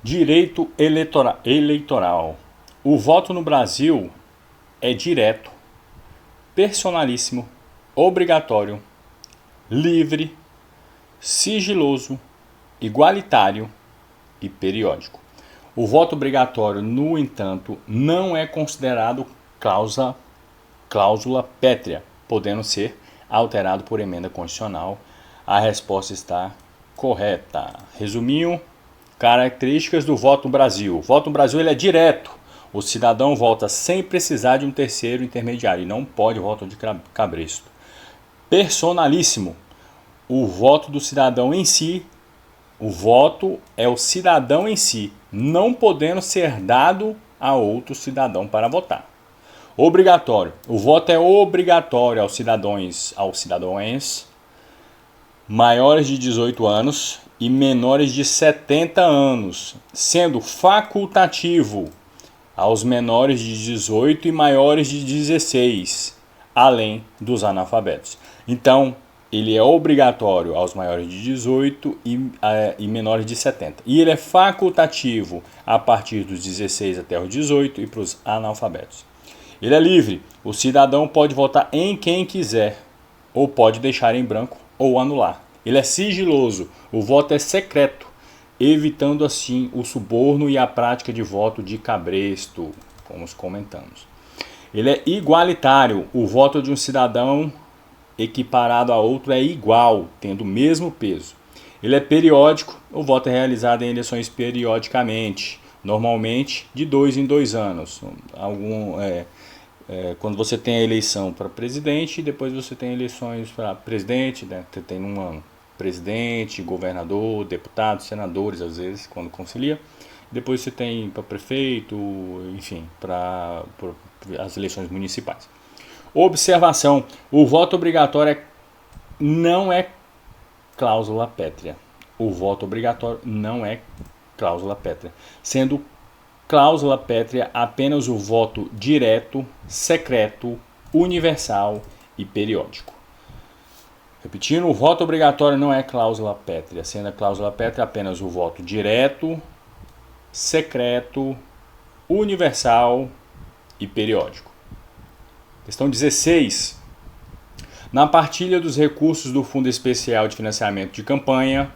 Direito eleitoral. O voto no Brasil é direto, personalíssimo, obrigatório, livre, sigiloso, igualitário e periódico. O voto obrigatório, no entanto, não é considerado cláusula pétrea, podendo ser alterado por emenda constitucional. A resposta está correta. Resuminho, características do voto no Brasil. O voto no Brasil ele é direto. O cidadão vota sem precisar de um terceiro intermediário e não pode voto de cabresto. Personalíssimo. O voto do cidadão em si, o voto é o cidadão em si, não podendo ser dado a outro cidadão para votar. Obrigatório. O voto é obrigatório aos cidadãos maiores de 18 anos e menores de 70 anos, sendo facultativo aos menores de 18 e maiores de 16, além dos analfabetos. Então, ele é obrigatório aos maiores de 18 e menores de 70. E ele é facultativo a partir dos 16 até os 18 e para os analfabetos. Ele é livre. O cidadão pode votar em quem quiser, ou pode deixar em branco ou anular. Ele é sigiloso. O voto é secreto, evitando assim o suborno e a prática de voto de cabresto, como comentamos. Ele é igualitário. O voto de um cidadão equiparado a outro é igual, tendo o mesmo peso. Ele é periódico. O voto é realizado em eleições periodicamente, normalmente de 2 em 2 anos. Quando você tem a eleição para presidente, e depois você tem eleições para presidente, né? Você tem um ano presidente, governador, deputados, senadores, às vezes, quando concilia. Depois você tem para prefeito, enfim, para as eleições municipais. Observação: o voto obrigatório não é cláusula pétrea. O voto obrigatório não é cláusula pétrea, sendo cláusula pétrea apenas o voto direto, secreto, universal e periódico. Repetindo, o voto obrigatório não é cláusula pétrea, sendo a cláusula pétrea apenas o voto direto, secreto, universal e periódico. Questão 16. Na partilha dos recursos do Fundo Especial de Financiamento de Campanha,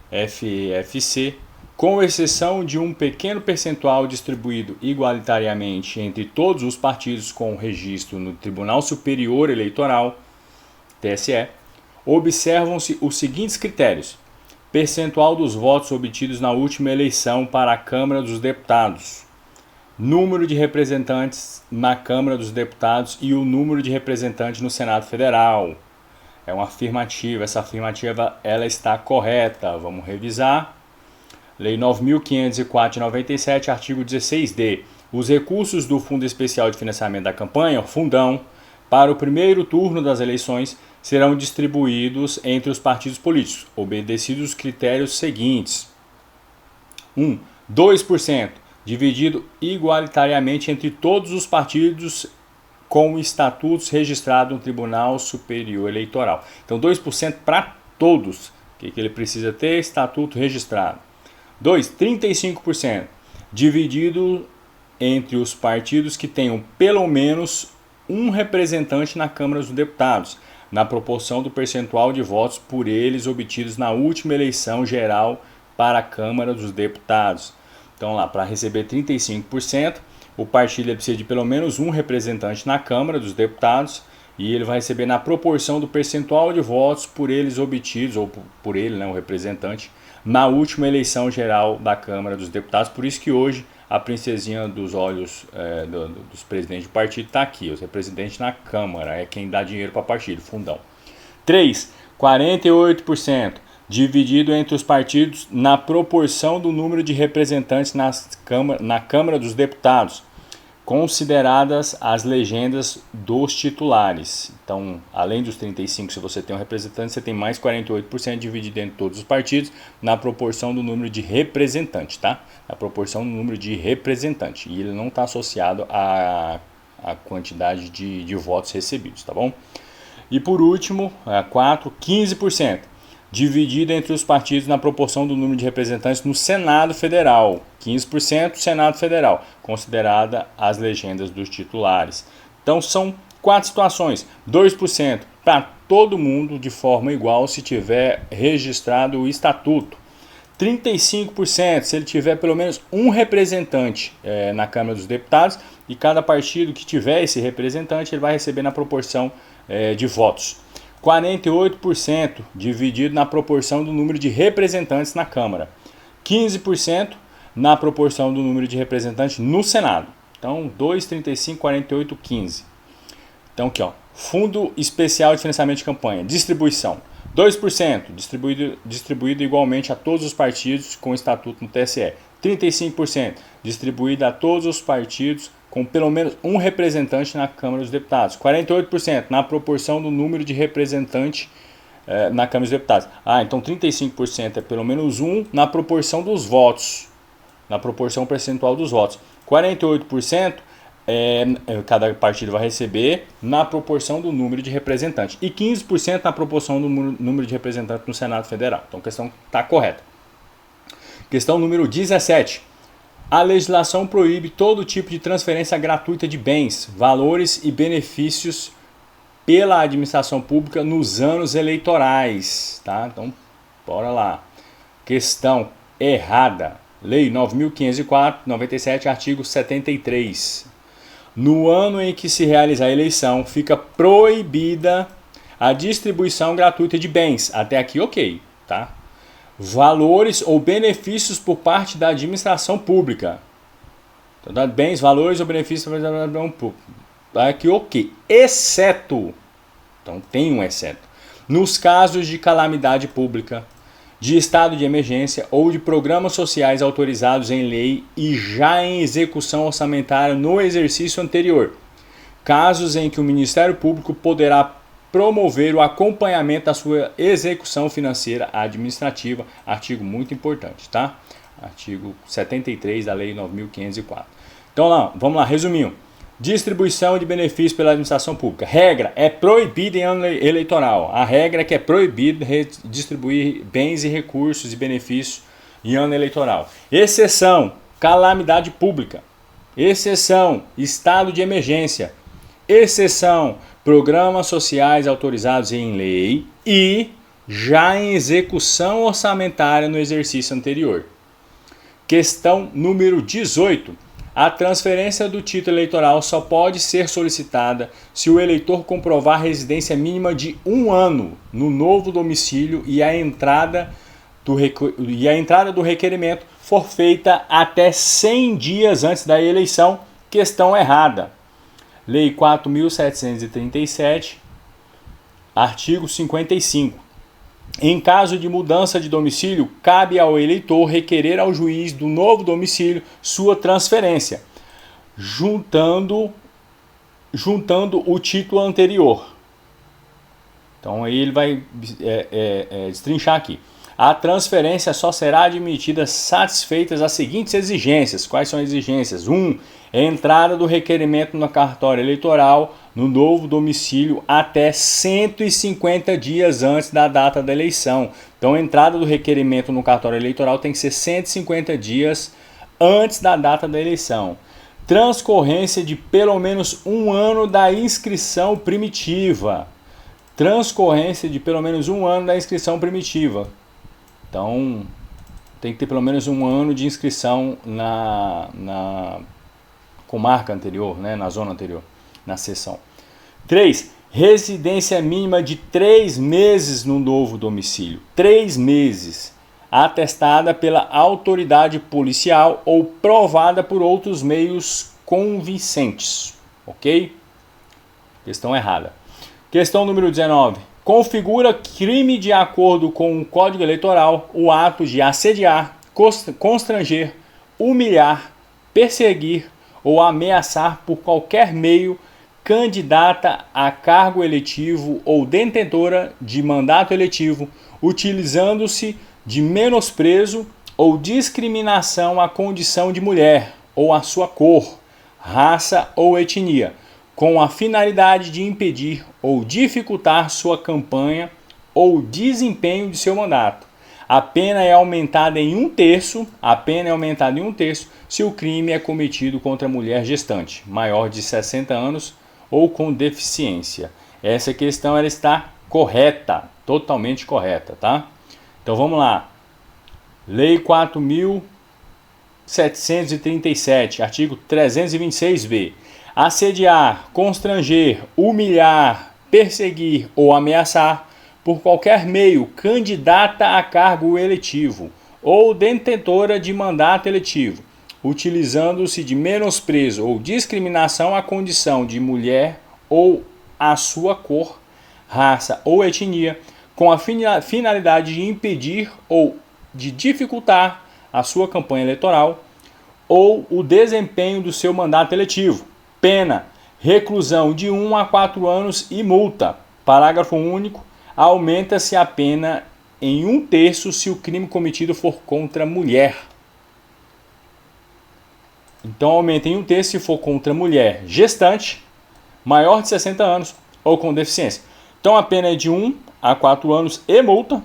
FFC, com exceção de um pequeno percentual distribuído igualitariamente entre todos os partidos com registro no Tribunal Superior Eleitoral, TSE, observam-se os seguintes critérios: percentual dos votos obtidos na última eleição para a Câmara dos Deputados, número de representantes na Câmara dos Deputados e o número de representantes no Senado Federal. É uma afirmativa, essa afirmativa ela está correta. Vamos revisar. Lei 9.504 de 97, artigo 16d. Os recursos do Fundo Especial de Financiamento da Campanha, Fundão, para o primeiro turno das eleições serão distribuídos entre os partidos políticos, obedecidos os critérios seguintes. 1. 2%, dividido igualitariamente entre todos os partidos com estatutos registrados no Tribunal Superior Eleitoral. Então, 2% para todos. O que ele precisa ter? Estatuto registrado. 2. 35%, dividido entre os partidos que tenham pelo menos um representante na Câmara dos Deputados, na proporção do percentual de votos por eles obtidos na última eleição geral para a Câmara dos Deputados. Então, lá, para receber 35%, o partido precisa de pelo menos um representante na Câmara dos Deputados e ele vai receber na proporção do percentual de votos por eles obtidos, ou por ele, né, o representante, na última eleição geral da Câmara dos Deputados. Por isso que hoje a princesinha dos olhos dos presidentes de partido está aqui. Os representantes na Câmara é quem dá dinheiro para partido, fundão. 3. 48%, dividido entre os partidos na proporção do número de representantes na Câmara dos Deputados, consideradas as legendas dos titulares. Então, além dos 35%, se você tem um representante, você tem mais 48% dividido entre todos os partidos, na proporção do número de representantes, tá? Na proporção do número de representantes. E ele não está associado à quantidade de votos recebidos, tá bom? E por último, 4, 15%, dividida entre os partidos na proporção do número de representantes no Senado Federal. 15% Senado Federal, considerada as legendas dos titulares. Então são 4 situações. 2% para todo mundo de forma igual se tiver registrado o estatuto. 35% se ele tiver pelo menos um representante na Câmara dos Deputados, e cada partido que tiver esse representante ele vai receber na proporção de votos. 48% dividido na proporção do número de representantes na Câmara. 15% na proporção do número de representantes no Senado. Então 2, 35, 48, 15. Então aqui, ó, Fundo Especial de Financiamento de Campanha, distribuição. 2% distribuído igualmente a todos os partidos com estatuto no TSE. 35% distribuído a todos os partidos com pelo menos um representante na Câmara dos Deputados. 48% na proporção do número de representantes na Câmara dos Deputados. Então 35% é pelo menos um na proporção dos votos, na proporção percentual dos votos. 48% cada partido vai receber na proporção do número de representantes. E 15% na proporção do número de representantes no Senado Federal. Então a questão está correta. Questão número 17. A legislação proíbe todo tipo de transferência gratuita de bens, valores e benefícios pela administração pública nos anos eleitorais. Tá? Então, bora lá. Questão errada. Lei 9.504, 97, artigo 73. No ano em que se realiza a eleição, fica proibida a distribuição gratuita de bens. Até aqui, ok. Tá? Valores ou benefícios por parte da administração pública. Então, bens, valores ou benefícios por parte da administração pública. Aqui, ok. Exceto, então tem um exceto, nos casos de calamidade pública, de estado de emergência ou de programas sociais autorizados em lei e já em execução orçamentária no exercício anterior. Casos em que o Ministério Público poderá promover o acompanhamento da sua execução financeira administrativa, artigo muito importante, tá? Artigo 73 da Lei 9.504. Então, vamos lá, resumindo. Distribuição de benefícios pela administração pública. Regra, é proibido em ano eleitoral. A regra é que é proibido distribuir bens e recursos e benefícios em ano eleitoral. Exceção, calamidade pública. Exceção, estado de emergência. Exceção, programas sociais autorizados em lei e já em execução orçamentária no exercício anterior. Questão número 18. A transferência do título eleitoral só pode ser solicitada se o eleitor comprovar residência mínima de 1 ano no novo domicílio e a entrada do requerimento for feita até 100 dias antes da eleição. Questão errada. Lei 4.737, artigo 55. Em caso de mudança de domicílio, cabe ao eleitor requerer ao juiz do novo domicílio sua transferência, juntando o título anterior. Então aí ele vai destrinchar aqui. A transferência só será admitida satisfeitas as seguintes exigências. Quais são as exigências? 1. Entrada do requerimento no cartório eleitoral no novo domicílio até 150 dias antes da data da eleição. Então, a entrada do requerimento no cartório eleitoral tem que ser 150 dias antes da data da eleição. Transcorrência de pelo menos 1 ano da inscrição primitiva. Transcorrência de pelo menos 1 ano da inscrição primitiva. Então, tem que ter pelo menos 1 ano de inscrição na comarca anterior, né, na zona anterior, na seção. 3. Residência mínima de 3 meses no novo domicílio. 3 meses. Atestada pela autoridade policial ou provada por outros meios convincentes. Ok? Questão errada. Questão número 19. Configura crime de acordo com o Código Eleitoral o ato de assediar, constranger, humilhar, perseguir ou ameaçar por qualquer meio candidata a cargo eletivo ou detentora de mandato eletivo, utilizando-se de menosprezo ou discriminação à condição de mulher ou à sua cor, raça ou etnia, com a finalidade de impedir ou dificultar sua campanha ou desempenho de seu mandato. A pena é aumentada em 1/3, se o crime é cometido contra mulher gestante, maior de 60 anos ou com deficiência. Essa questão ela está correta, totalmente correta, tá? Então vamos lá. Lei 4.737, artigo 326b. Assediar, constranger, humilhar, perseguir ou ameaçar por qualquer meio candidata a cargo eletivo ou detentora de mandato eletivo, utilizando-se de menosprezo ou discriminação à condição de mulher ou à sua cor, raça ou etnia, com a finalidade de impedir ou de dificultar a sua campanha eleitoral ou o desempenho do seu mandato eletivo. Pena: reclusão de 1 a 4 anos e multa. Parágrafo único. Aumenta-se a pena em 1/3 se o crime cometido for contra mulher. Então aumenta em 1/3 se for contra mulher gestante, maior de 60 anos ou com deficiência. Então a pena é de 1 a 4 anos e multa.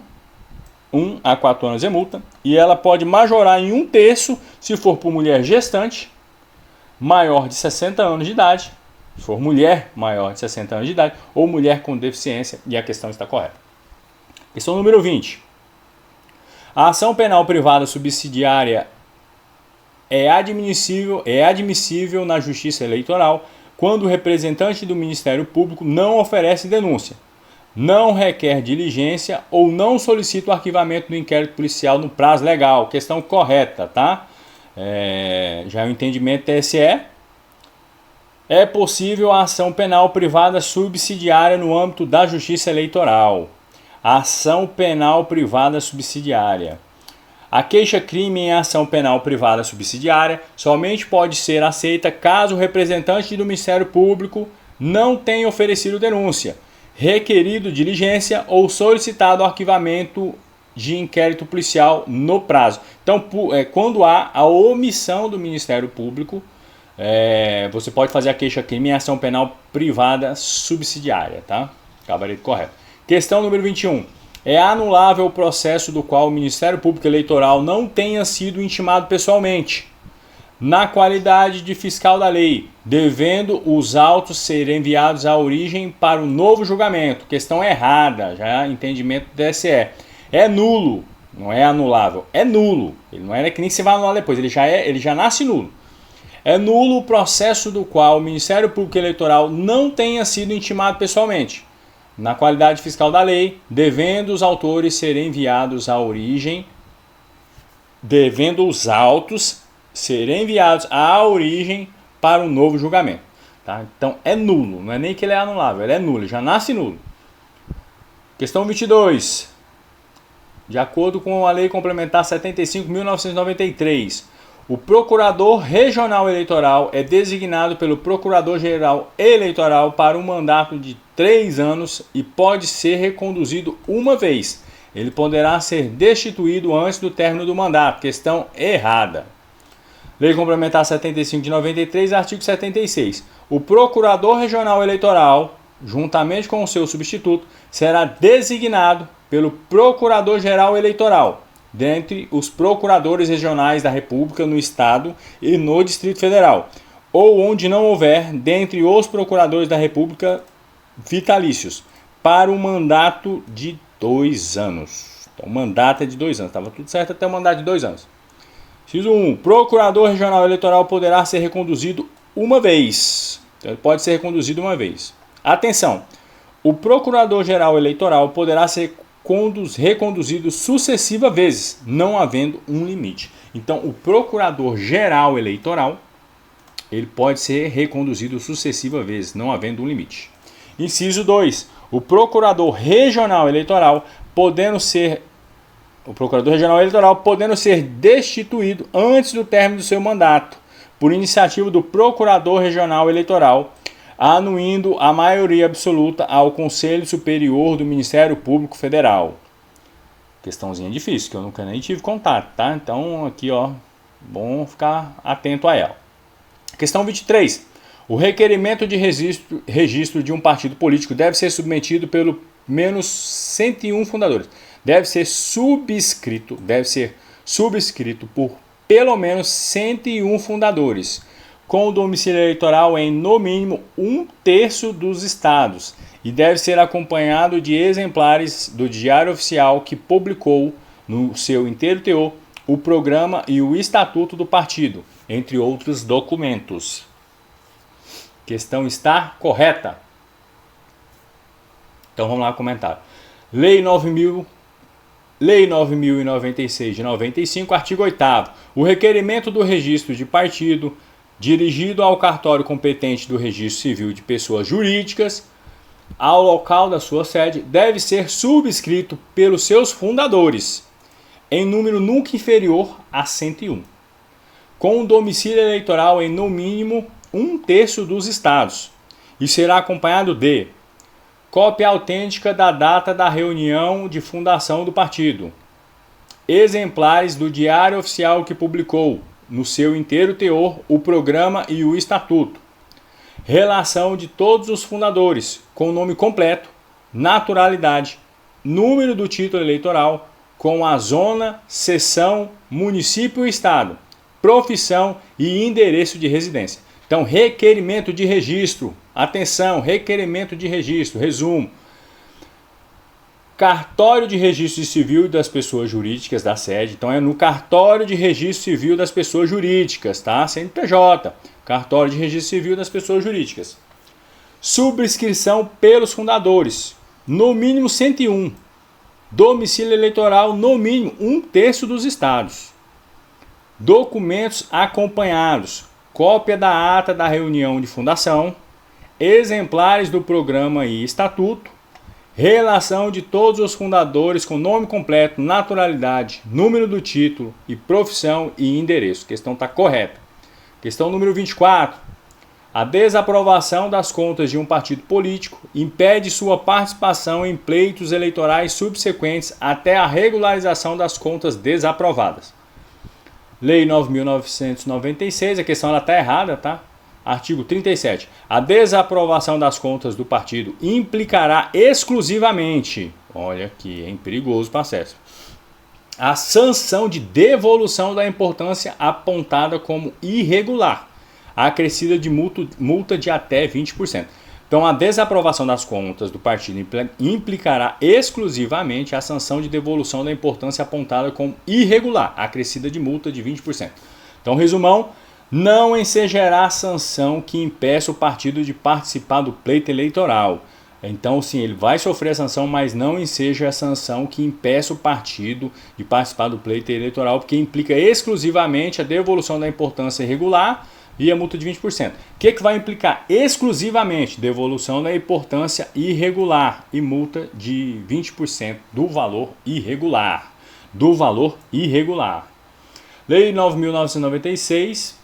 1 a 4 anos e multa. E ela pode majorar em 1/3 se for por mulher gestante, maior de 60 anos de idade, se for mulher maior de 60 anos de idade, ou mulher com deficiência, e a questão está correta. Questão número 20. A ação penal privada subsidiária é admissível na Justiça Eleitoral quando o representante do Ministério Público não oferece denúncia, não requer diligência ou não solicita o arquivamento do inquérito policial no prazo legal. Questão correta, tá? Já o entendimento TSE. É possível a ação penal privada subsidiária no âmbito da Justiça Eleitoral. Ação penal privada subsidiária. A queixa-crime em ação penal privada subsidiária somente pode ser aceita caso o representante do Ministério Público não tenha oferecido denúncia, requerido diligência ou solicitado arquivamento de inquérito policial no prazo. Então, quando há a omissão do Ministério Público, você pode fazer a queixa-crime em ação penal privada subsidiária, tá? Gabarito correto. Questão número 21. É anulável o processo do qual o Ministério Público Eleitoral não tenha sido intimado pessoalmente, na qualidade de fiscal da lei, devendo os autos serem enviados à origem para o novo julgamento. Questão errada, já entendimento do TSE. É nulo, não é anulável, é nulo. Ele não é que nem se vai anular depois, ele já nasce nulo. É nulo o processo do qual o Ministério Público Eleitoral não tenha sido intimado pessoalmente, na qualidade fiscal da lei, devendo os autores serem enviados à origem, devendo os autos serem enviados à origem para um novo julgamento. Tá? Então é nulo, não é nem que ele é anulável, ele é nulo, ele já nasce nulo. Questão 22. De acordo com a Lei Complementar 75.993, o Procurador Regional Eleitoral é designado pelo Procurador-Geral Eleitoral para um mandato de 3 anos e pode ser reconduzido uma vez. Ele poderá ser destituído antes do término do mandato. Questão errada. Lei Complementar 75 de 93, artigo 76. O Procurador Regional Eleitoral, juntamente com o seu substituto, será designado pelo Procurador-Geral Eleitoral, dentre os procuradores regionais da República no Estado e no Distrito Federal, ou onde não houver, dentre os procuradores da República vitalícios, para um mandato de 2 anos. Então, o mandato é de 2 anos. Estava tudo certo até o mandato de 2 anos. Inciso 1. Procurador Regional Eleitoral poderá ser reconduzido uma vez. Então, ele pode ser reconduzido uma vez. Atenção! O Procurador-Geral Eleitoral poderá ser reconduzido sucessivas vezes, não havendo um limite. Então, o Procurador-Geral Eleitoral ele pode ser reconduzido sucessivas vezes, não havendo um limite. Inciso 2. O Procurador Regional Eleitoral podendo ser destituído antes do término do seu mandato, por iniciativa do Procurador Regional Eleitoral, anuindo a maioria absoluta ao Conselho Superior do Ministério Público Federal. Questãozinha difícil, que eu nunca nem tive contato, tá? Então, aqui, ó, bom ficar atento a ela. Questão 23. O requerimento de registro de um partido político deve ser submetido pelo menos 101 fundadores. Deve ser subscrito por pelo menos 101 fundadores, com o domicílio eleitoral em, no mínimo, 1/3 dos estados, e deve ser acompanhado de exemplares do Diário Oficial que publicou, no seu inteiro teor, o programa e o estatuto do partido, entre outros documentos. Questão está correta. Então vamos lá, comentário. Lei 9.096 de 95, artigo 8º. O requerimento do registro de partido, dirigido ao cartório competente do Registro Civil de Pessoas Jurídicas, ao local da sua sede, deve ser subscrito pelos seus fundadores, em número nunca inferior a 101, com o domicílio eleitoral em no mínimo 1/3 dos estados, e será acompanhado de cópia autêntica da data da reunião de fundação do partido, exemplares do Diário Oficial que publicou, no seu inteiro teor, o programa e o estatuto, relação de todos os fundadores, com o nome completo, naturalidade, número do título eleitoral, com a zona, seção, município e estado, profissão e endereço de residência. Então, requerimento de registro. Atenção, requerimento de registro. Resumo. Cartório de Registro Civil das Pessoas Jurídicas da sede. Então, é no Cartório de Registro Civil das Pessoas Jurídicas, tá? CNPJ. Cartório de Registro Civil das Pessoas Jurídicas. Subscrição pelos fundadores. No mínimo 101. Domicílio eleitoral, no mínimo 1/3 dos estados. Documentos acompanhados. Cópia da ata da reunião de fundação. Exemplares do programa e estatuto. Relação de todos os fundadores com nome completo, naturalidade, número do título e profissão e endereço. A questão está correta. Questão número 24. A desaprovação das contas de um partido político impede sua participação em pleitos eleitorais subsequentes até a regularização das contas desaprovadas. Lei 9.996, a questão está errada, tá? Artigo 37. A desaprovação das contas do partido implicará exclusivamente, olha aqui, é perigoso o processo, a sanção de devolução da importância apontada como irregular, acrescida de multa de até 20%. Então, a desaprovação das contas do partido implicará exclusivamente a sanção de devolução da importância apontada como irregular, acrescida de multa de 20%. Então, resumão, não ensejará sanção que impeça o partido de participar do pleito eleitoral. Então, sim, ele vai sofrer a sanção, mas não enseja a sanção que impeça o partido de participar do pleito eleitoral, porque implica exclusivamente a devolução da importância irregular e a multa de 20%. O que vai implicar exclusivamente? Devolução da importância irregular e multa de 20% do valor irregular. Lei 9.996,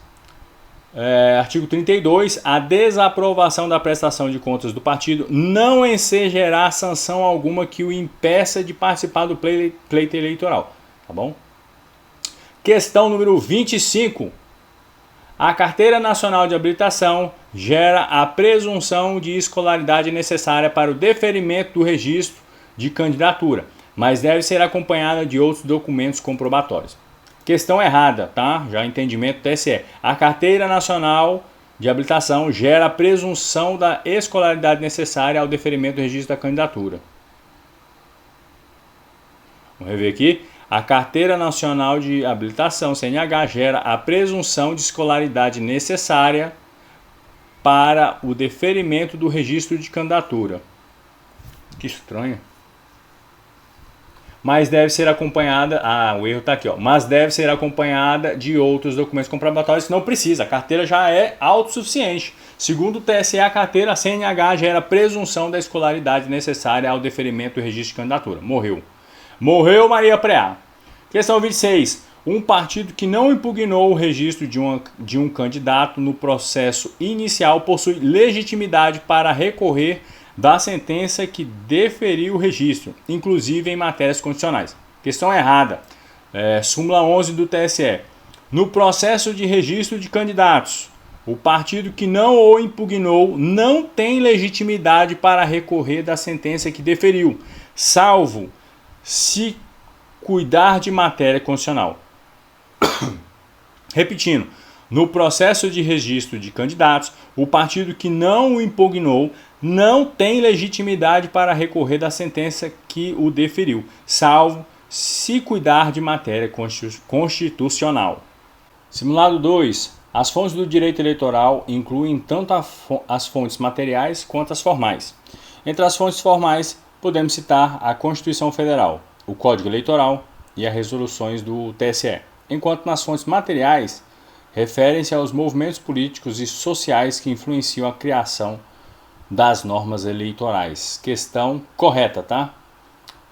artigo 32. A desaprovação da prestação de contas do partido não ensejará sanção alguma que o impeça de participar do pleito eleitoral. Tá bom? Questão número 25. A Carteira Nacional de Habilitação gera a presunção de escolaridade necessária para o deferimento do registro de candidatura, mas deve ser acompanhada de outros documentos comprobatórios. Questão errada, tá? Já entendimento TSE. A Carteira Nacional de Habilitação gera a presunção da escolaridade necessária ao deferimento do registro da candidatura. Vamos rever aqui. A Carteira Nacional de Habilitação, CNH, gera a presunção de escolaridade necessária para o deferimento do registro de candidatura. Que estranho. Mas deve ser acompanhada... o erro está aqui, ó. Mas deve ser acompanhada de outros documentos comprobatórios que não precisa. A carteira já é autossuficiente. Segundo o TSE, a carteira CNH gera a presunção da escolaridade necessária ao deferimento do registro de candidatura. Morreu Maria Preá. Questão 26. Um partido que não impugnou o registro de um candidato no processo inicial possui legitimidade para recorrer da sentença que deferiu o registro, inclusive em matérias condicionais. Questão errada. Súmula 11 do TSE. No processo de registro de candidatos, O partido que não o impugnou não tem legitimidade para recorrer da sentença que deferiu, salvo se cuidar de matéria constitucional. Repetindo, no processo de registro de candidatos, o partido que não o impugnou não tem legitimidade para recorrer da sentença que o deferiu, salvo se cuidar de matéria constitucional. Simulado 2. As fontes do direito eleitoral incluem tanto as fontes materiais quanto as formais. Entre as fontes formais, podemos citar a Constituição Federal, o Código Eleitoral e as resoluções do TSE, enquanto nas fontes materiais, referem-se aos movimentos políticos e sociais que influenciam a criação das normas eleitorais. Questão correta, tá?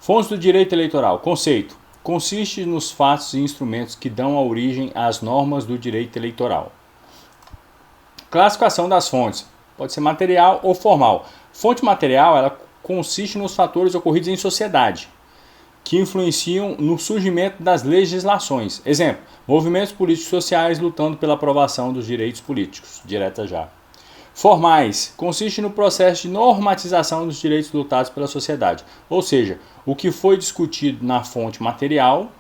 Fontes do direito eleitoral. Conceito. Consiste nos fatos e instrumentos que dão a origem às normas do direito eleitoral. Classificação das fontes. Pode ser material ou formal. Fonte material, ela consiste nos fatores ocorridos em sociedade, que influenciam no surgimento das legislações. Exemplo, movimentos políticos sociais lutando pela aprovação dos direitos políticos. Direta já. Formais, consiste no processo de normatização dos direitos lutados pela sociedade. Ou seja, o que foi discutido na fonte material,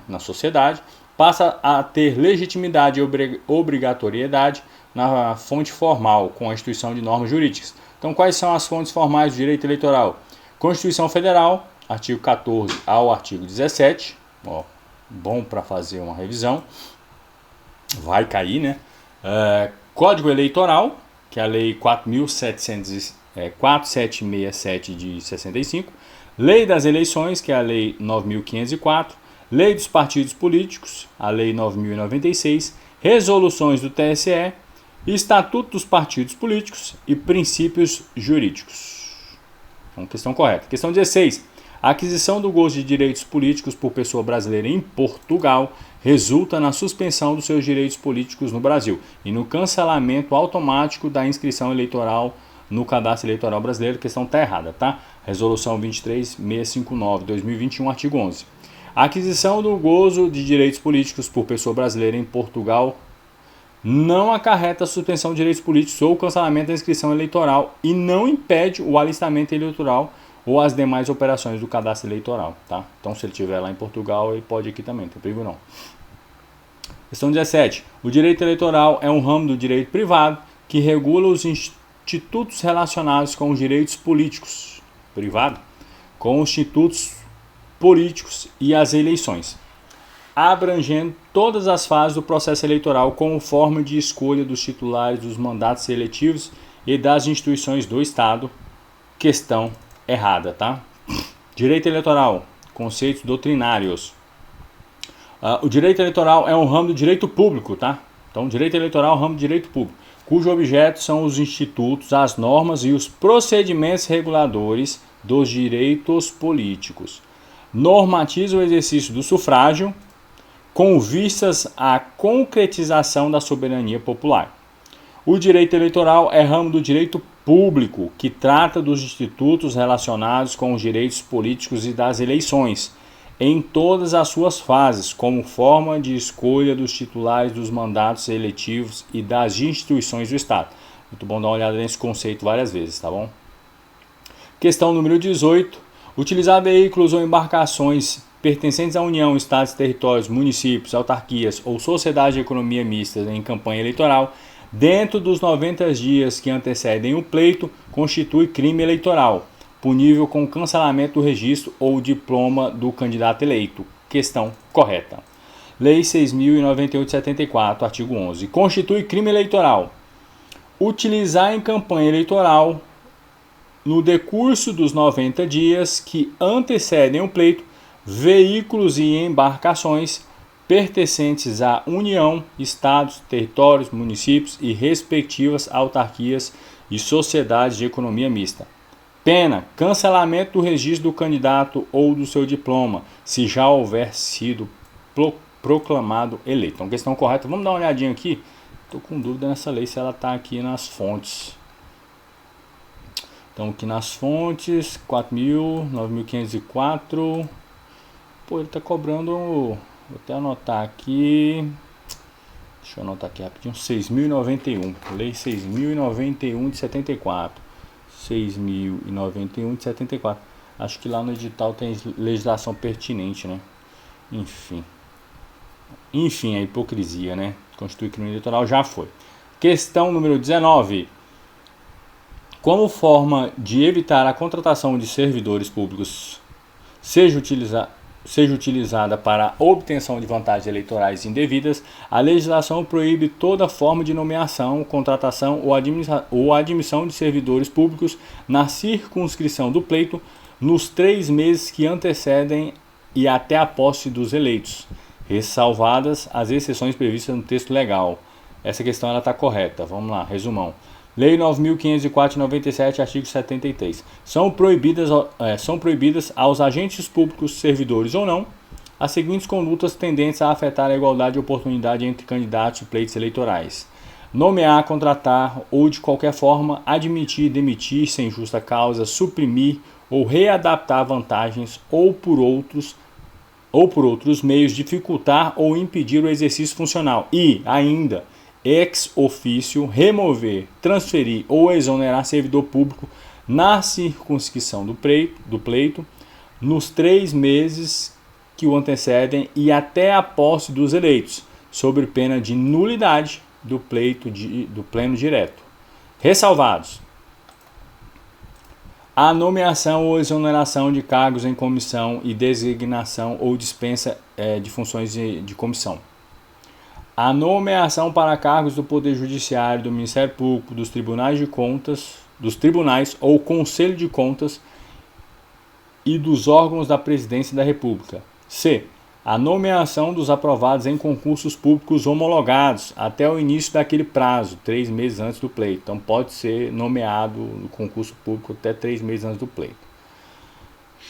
na sociedade, passa a ter legitimidade e obrigatoriedade na fonte formal, com a instituição de normas jurídicas. Então, quais são as fontes formais do direito eleitoral? Constituição Federal, artigo 14 ao artigo 17, bom para fazer uma revisão, vai cair, né? Código Eleitoral, que é a Lei 4767 de 65, Lei das Eleições, que é a Lei 9504, Lei dos Partidos Políticos, a Lei 9096, Resoluções do TSE, Estatuto dos Partidos Políticos e Princípios Jurídicos. Então, questão correta. Questão 16. A aquisição do gozo de direitos políticos por pessoa brasileira em Portugal resulta na suspensão dos seus direitos políticos no Brasil e no cancelamento automático da inscrição eleitoral no Cadastro Eleitoral Brasileiro. A questão está errada, tá? Resolução 23659, 2021, artigo 11. A aquisição do gozo de direitos políticos por pessoa brasileira em Portugal não acarreta a suspensão de direitos políticos ou o cancelamento da inscrição eleitoral e não impede o alistamento eleitoral ou as demais operações do cadastro eleitoral, tá? Então, se ele estiver lá em Portugal, ele pode ir aqui também, não tem perigo não. Questão 17. O direito eleitoral é um ramo do direito privado que regula os institutos relacionados com os direitos políticos. Privado? Com os institutos políticos e as eleições, abrangendo todas as fases do processo eleitoral como forma de escolha dos titulares dos mandatos eletivos e das instituições do Estado. Questão errada, tá? Direito eleitoral, conceitos doutrinários. O direito eleitoral é um ramo do direito público, tá? Então, direito eleitoral é um ramo do direito público, cujo objeto são os institutos, as normas e os procedimentos reguladores dos direitos políticos. Normatiza o exercício do sufrágio com vistas à concretização da soberania popular. O direito eleitoral é ramo do direito público que trata dos institutos relacionados com os direitos políticos e das eleições, em todas as suas fases, como forma de escolha dos titulares dos mandatos eletivos e das instituições do Estado. Muito bom dar uma olhada nesse conceito várias vezes, tá bom? Questão número 18. Utilizar veículos ou embarcações pertencentes à União, Estados, Territórios, Municípios, Autarquias ou Sociedade de Economia Mista em campanha eleitoral, dentro dos 90 dias que antecedem o pleito, constitui crime eleitoral, punível com cancelamento do registro ou diploma do candidato eleito. Questão correta. Lei 6.098 de 74, artigo 11. Constitui crime eleitoral utilizar em campanha eleitoral, no decurso dos 90 dias que antecedem o pleito, veículos e embarcações pertencentes à União, Estados, Territórios, Municípios e respectivas autarquias e sociedades de economia mista. Pena: cancelamento do registro do candidato ou do seu diploma, se já houver sido proclamado eleito. Então, questão correta. Vamos dar uma olhadinha aqui. Estou com dúvida nessa lei se ela está aqui nas fontes. Então, aqui nas fontes, 4.000, 9.504. Pô, ele está cobrando... Vou até anotar aqui. Deixa eu anotar aqui rapidinho. 6.091. Lei 6.091 de 74. 6.091 de 74. Acho que lá no edital tem legislação pertinente, né? Enfim, a hipocrisia, né? Constitui crime eleitoral, já foi. Questão número 19. Como forma de evitar a contratação de servidores públicos seja utilizada para a obtenção de vantagens eleitorais indevidas, a legislação proíbe toda forma de nomeação, contratação ou admissão de servidores públicos na circunscrição do pleito nos 3 meses que antecedem e até a posse dos eleitos, ressalvadas as exceções previstas no texto legal. Essa questão está correta. Vamos lá, resumão. Lei 9.504 de 97, artigo 73. São proibidas aos agentes públicos, servidores ou não, as seguintes condutas tendentes a afetar a igualdade de oportunidade entre candidatos e pleitos eleitorais: nomear, contratar ou de qualquer forma admitir, demitir sem justa causa, suprimir ou readaptar vantagens ou por outros meios dificultar ou impedir o exercício funcional e, ainda, ex officio, remover, transferir ou exonerar servidor público na circunscrição do pleito nos 3 meses que o antecedem e até a posse dos eleitos, sob pena de nulidade do pleno direto. Ressalvados: a nomeação ou exoneração de cargos em comissão e designação ou dispensa de funções de comissão. A nomeação para cargos do Poder Judiciário, do Ministério Público, dos Tribunais de Contas, dos Tribunais ou Conselho de Contas e dos órgãos da Presidência da República. C. A nomeação dos aprovados em concursos públicos homologados até o início daquele prazo, 3 meses antes do pleito. Então pode ser nomeado no concurso público até 3 meses antes do pleito.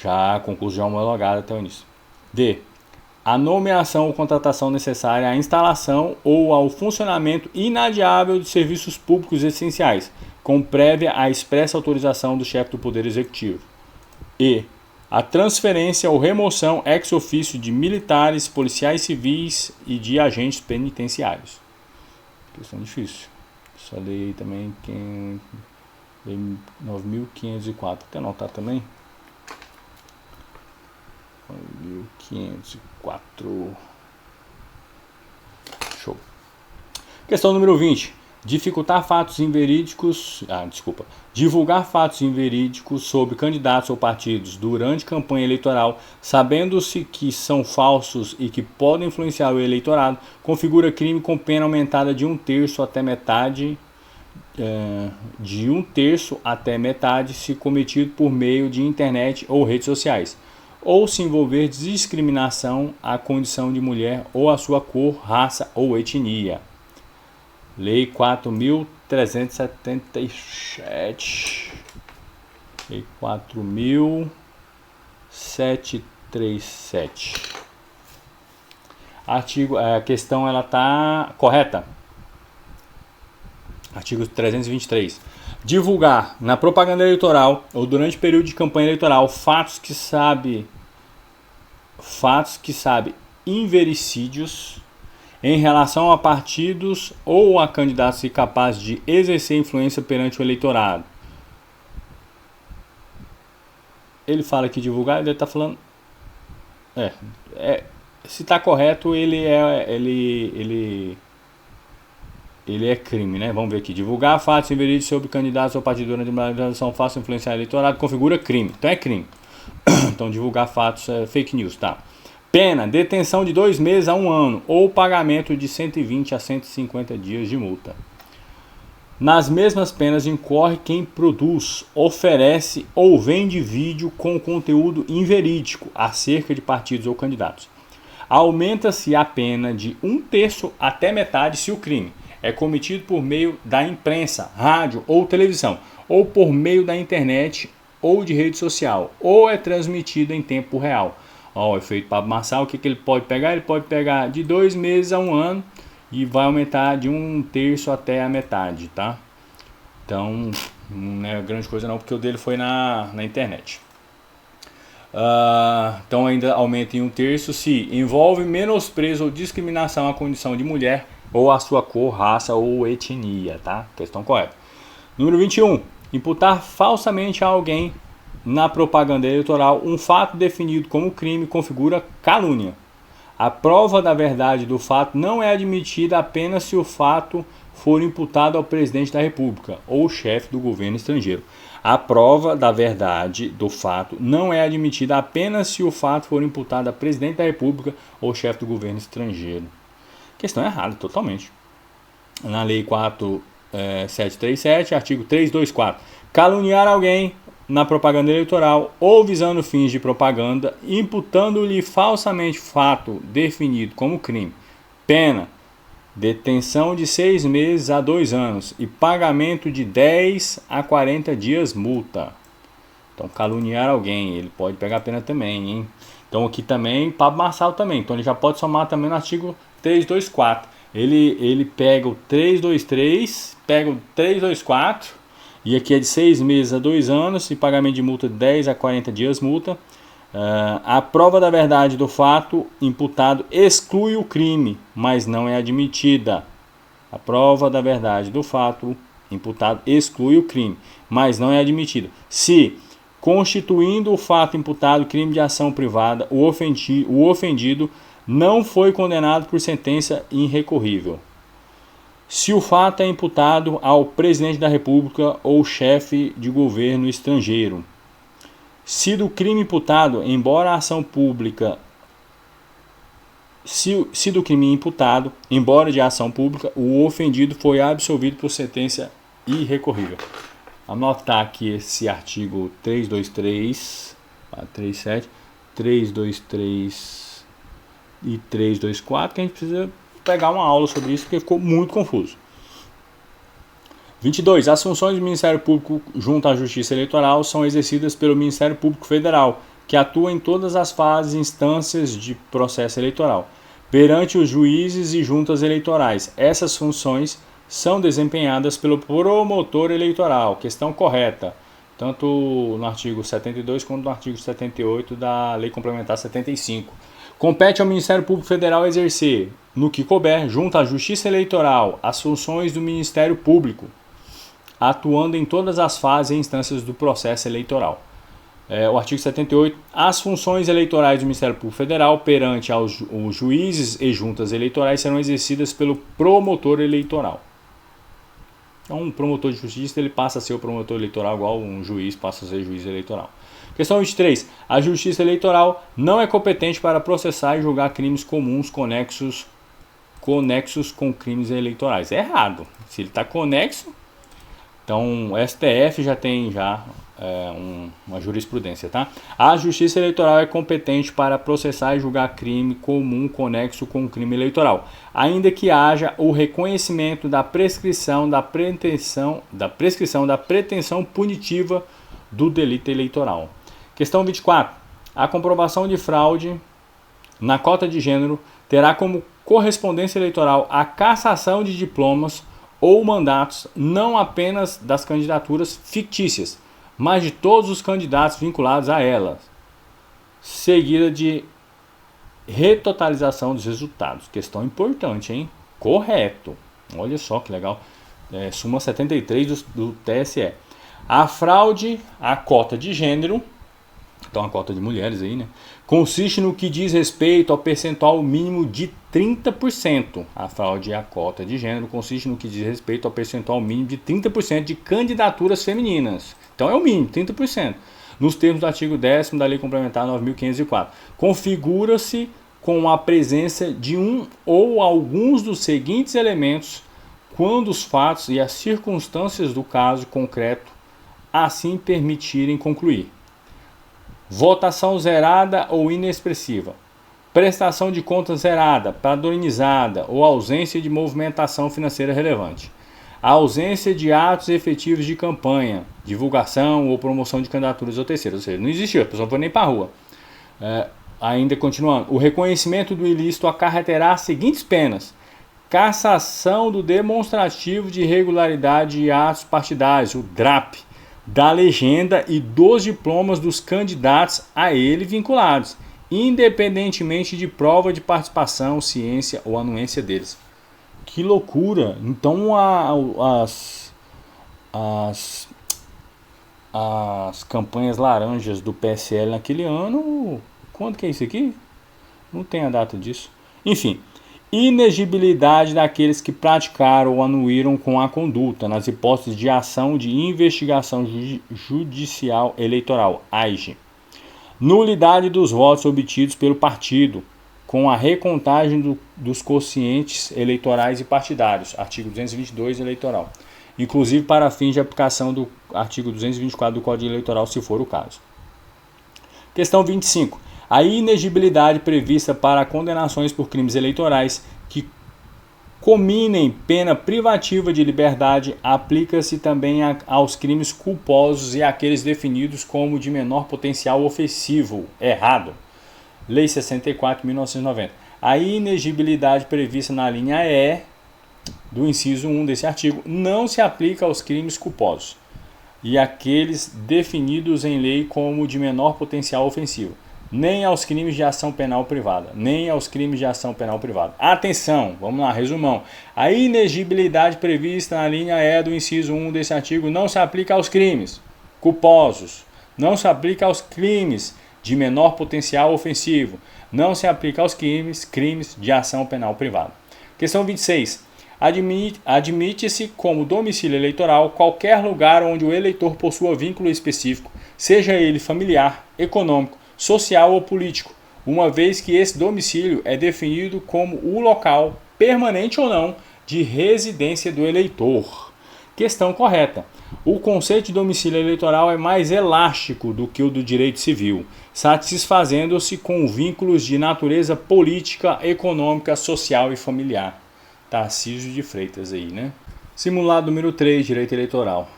Já concurso já homologado até o início. D. A nomeação ou contratação necessária à instalação ou ao funcionamento inadiável de serviços públicos essenciais, com prévia a expressa autorização do chefe do Poder Executivo. E. A transferência ou remoção ex officio de militares, policiais civis e de agentes penitenciários. Questão difícil. Essa lei aí também tem lei 9.504. Quer anotar também? 9.504. Show. Questão número 20. Divulgar fatos inverídicos sobre candidatos ou partidos durante campanha eleitoral, sabendo-se que são falsos e que podem influenciar o eleitorado, configura crime com pena aumentada de 1/3 até metade, se cometido por meio de internet ou redes sociais, ou se envolver discriminação à condição de mulher ou à sua cor, raça ou etnia. Lei 4.377. Lei 4.737. A questão ela tá correta. Artigo 323. Divulgar na propaganda eleitoral ou durante o período de campanha eleitoral fatos que sabe invericídios em relação a partidos ou a candidatos incapazes de exercer influência perante o eleitorado. Ele fala que divulgar, ele está falando... se está correto, ele é crime, né? Vamos ver aqui. Divulgar fatos inverídicos sobre candidatos ou partidos durante uma eleição façam influenciar o eleitorado configura crime. Então é crime. Então divulgar fatos é fake news, tá? Pena, detenção de 2 meses a 1 ano ou pagamento de 120 a 150 dias de multa. Nas mesmas penas incorre quem produz, oferece ou vende vídeo com conteúdo inverídico acerca de partidos ou candidatos. Aumenta-se a pena de 1/3 até metade se o crime é cometido por meio da imprensa, rádio ou televisão, ou por meio da internet ou de rede social, ou é transmitido em tempo real. O efeito Pablo Marçal, o que ele pode pegar? Ele pode pegar de 2 meses a 1 ano e vai aumentar de 1/3 até a metade, tá? Então, não é grande coisa não, porque o dele foi na internet. Então ainda aumenta em 1/3 se envolve menosprezo ou discriminação à condição de mulher, ou a sua cor, raça ou etnia, tá? Questão correta. Número 21. Imputar falsamente a alguém na propaganda eleitoral um fato definido como crime configura calúnia. A prova da verdade do fato não é admitida apenas se o fato for imputado ao presidente da República ou chefe do governo estrangeiro. A prova da verdade do fato não é admitida apenas se o fato for imputado ao presidente da República ou chefe do governo estrangeiro. Questão errada, totalmente. Na Lei 4737, artigo 324. Caluniar alguém na propaganda eleitoral ou visando fins de propaganda, imputando-lhe falsamente fato definido como crime. Pena: detenção de 6 meses a 2 anos e pagamento de 10 a 40 dias multa. Então, caluniar alguém, ele pode pegar pena também, hein? Então, aqui também, Pablo Marçal também. Então, ele já pode somar também no artigo 324. Ele pega o 323, pega o 324, e aqui é de 6 meses a 2 anos e pagamento de multa de 10 a 40 dias multa. A prova da verdade do fato imputado exclui o crime, mas não é admitida. A prova da verdade do fato imputado exclui o crime, mas não é admitida. Se, constituindo o fato imputado crime de ação privada, o ofendido não foi condenado por sentença irrecorrível. Se o fato é imputado ao presidente da República ou chefe de governo estrangeiro. Se do crime imputado, embora a ação pública, se do crime imputado, embora de ação pública, o ofendido foi absolvido por sentença irrecorrível. Anotar aqui esse artigo 323, 37, 323 e 324, que a gente precisa pegar uma aula sobre isso, porque ficou muito confuso. 22. As funções do Ministério Público junto à Justiça Eleitoral são exercidas pelo Ministério Público Federal, que atua em todas as fases e instâncias de processo eleitoral, perante os juízes e juntas eleitorais. Essas funções são desempenhadas pelo promotor eleitoral. Questão correta, tanto no artigo 72 quanto no artigo 78 da Lei Complementar 75. Compete ao Ministério Público Federal exercer, no que couber, junto à Justiça Eleitoral, as funções do Ministério Público, atuando em todas as fases e instâncias do processo eleitoral. O artigo 78. As funções eleitorais do Ministério Público Federal perante os juízes e juntas eleitorais serão exercidas pelo promotor eleitoral. Então, um promotor de justiça ele passa a ser o promotor eleitoral, igual um juiz passa a ser juiz eleitoral. Questão 23. A Justiça Eleitoral não é competente para processar e julgar crimes comuns conexos com crimes eleitorais. É errado. Se ele está conexo, então o STF já tem uma jurisprudência, tá? A Justiça Eleitoral é competente para processar e julgar crime comum conexo com crime eleitoral, ainda que haja o reconhecimento da prescrição da pretensão punitiva do delito eleitoral. Questão 24. A comprovação de fraude na cota de gênero terá como correspondência eleitoral a cassação de diplomas ou mandatos não apenas das candidaturas fictícias, mas de todos os candidatos vinculados a elas, seguida de retotalização dos resultados. Questão importante, hein? Correto. Olha só que legal. Súmula 73 do TSE. A fraude à cota de gênero, então a cota de mulheres aí, né? Consiste no que diz respeito ao percentual mínimo de 30%. A fraude à cota de gênero consiste no que diz respeito ao percentual mínimo de 30% de candidaturas femininas. Então é o mínimo, 30%. Nos termos do artigo 10º da Lei Complementar 9.504. Configura-se com a presença de um ou alguns dos seguintes elementos quando os fatos e as circunstâncias do caso concreto assim permitirem concluir: votação zerada ou inexpressiva, prestação de conta zerada, padronizada ou ausência de movimentação financeira relevante, a ausência de atos efetivos de campanha, divulgação ou promoção de candidaturas ou terceiros, ou seja, não existiu, a pessoa não foi nem para a rua. Ainda continuando, o reconhecimento do ilícito acarreterá as seguintes penas: cassação do demonstrativo de irregularidade de atos partidários, o DRAP, da legenda e dos diplomas dos candidatos a ele vinculados, independentemente de prova de participação, ciência ou anuência deles. Que loucura! Então as campanhas laranjas do PSL naquele ano, quando que é isso aqui? Não tem a data disso. Enfim, inegibilidade daqueles que praticaram ou anuíram com a conduta nas hipóteses de ação de investigação judicial eleitoral, AIJE. Nulidade dos votos obtidos pelo partido, com a recontagem dos quocientes eleitorais e partidários, artigo 222 eleitoral, inclusive para fins de aplicação do artigo 224 do Código Eleitoral, se for o caso. Questão 25. A inegibilidade prevista para condenações por crimes eleitorais que cominem pena privativa de liberdade aplica-se também aos crimes culposos e àqueles definidos como de menor potencial ofensivo. Errado. Lei 64, 1990. A inegibilidade prevista na linha E do inciso 1 desse artigo não se aplica aos crimes culposos e àqueles definidos em lei como de menor potencial ofensivo, nem aos crimes de ação penal privada, nem aos crimes de ação penal privada. Atenção, vamos lá, resumão. A inegibilidade prevista na linha E do inciso 1 desse artigo não se aplica aos crimes culposos, não se aplica aos crimes de menor potencial ofensivo, não se aplica aos crimes de ação penal privada. Questão 26. Admite-se como domicílio eleitoral qualquer lugar onde o eleitor possua vínculo específico, seja ele familiar, econômico, social ou político, uma vez que esse domicílio é definido como o local, permanente ou não, de residência do eleitor. Questão correta. O conceito de domicílio eleitoral é mais elástico do que o do direito civil, satisfazendo-se com vínculos de natureza política, econômica, social e familiar. Tarcísio de Freitas aí, né? Simulado número 3, direito eleitoral.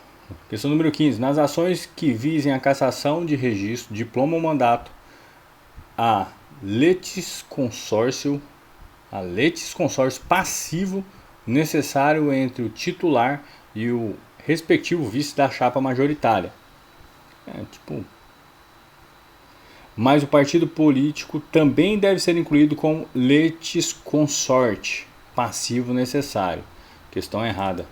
Questão número 15. Nas ações que visem a cassação de registro, diploma ou mandato, a litisconsórcio passivo necessário entre o titular e o respectivo vice da chapa majoritária. Mas o partido político também deve ser incluído como litisconsorte passivo necessário. Questão errada.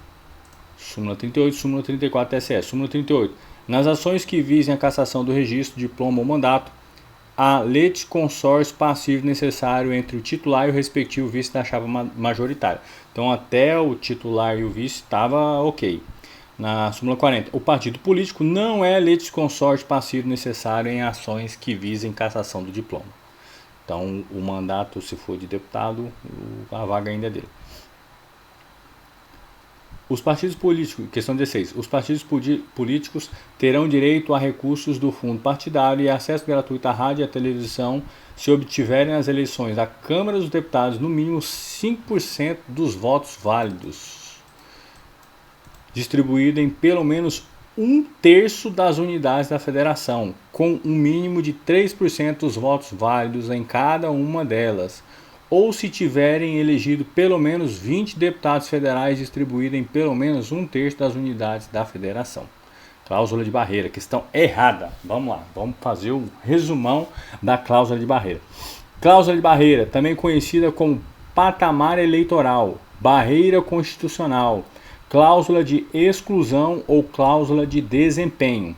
Súmula 38, súmula 34 TSE. Súmula 38. Nas ações que visem a cassação do registro, diploma ou mandato, há litisconsórcio passivo necessário entre o titular e o respectivo vice da chapa majoritária. Então até o titular e o vice estava ok. Na súmula 40, o partido político não é litisconsórcio passivo necessário em ações que visem cassação do diploma. Então o mandato, se for de deputado, a vaga ainda é dele. Os partidos políticos, questão 16, os partidos políticos terão direito a recursos do fundo partidário e acesso gratuito à rádio e à televisão se obtiverem nas eleições da Câmara dos Deputados no mínimo 5% dos votos válidos, distribuído em pelo menos 1/3 das unidades da federação, com um mínimo de 3% dos votos válidos em cada uma delas, ou se tiverem elegido pelo menos 20 deputados federais distribuídos em pelo menos 1/3 das unidades da federação. Cláusula de barreira, questão errada. Vamos lá, vamos fazer o resumão da cláusula de barreira. Cláusula de barreira, também conhecida como patamar eleitoral, barreira constitucional, cláusula de exclusão ou cláusula de desempenho.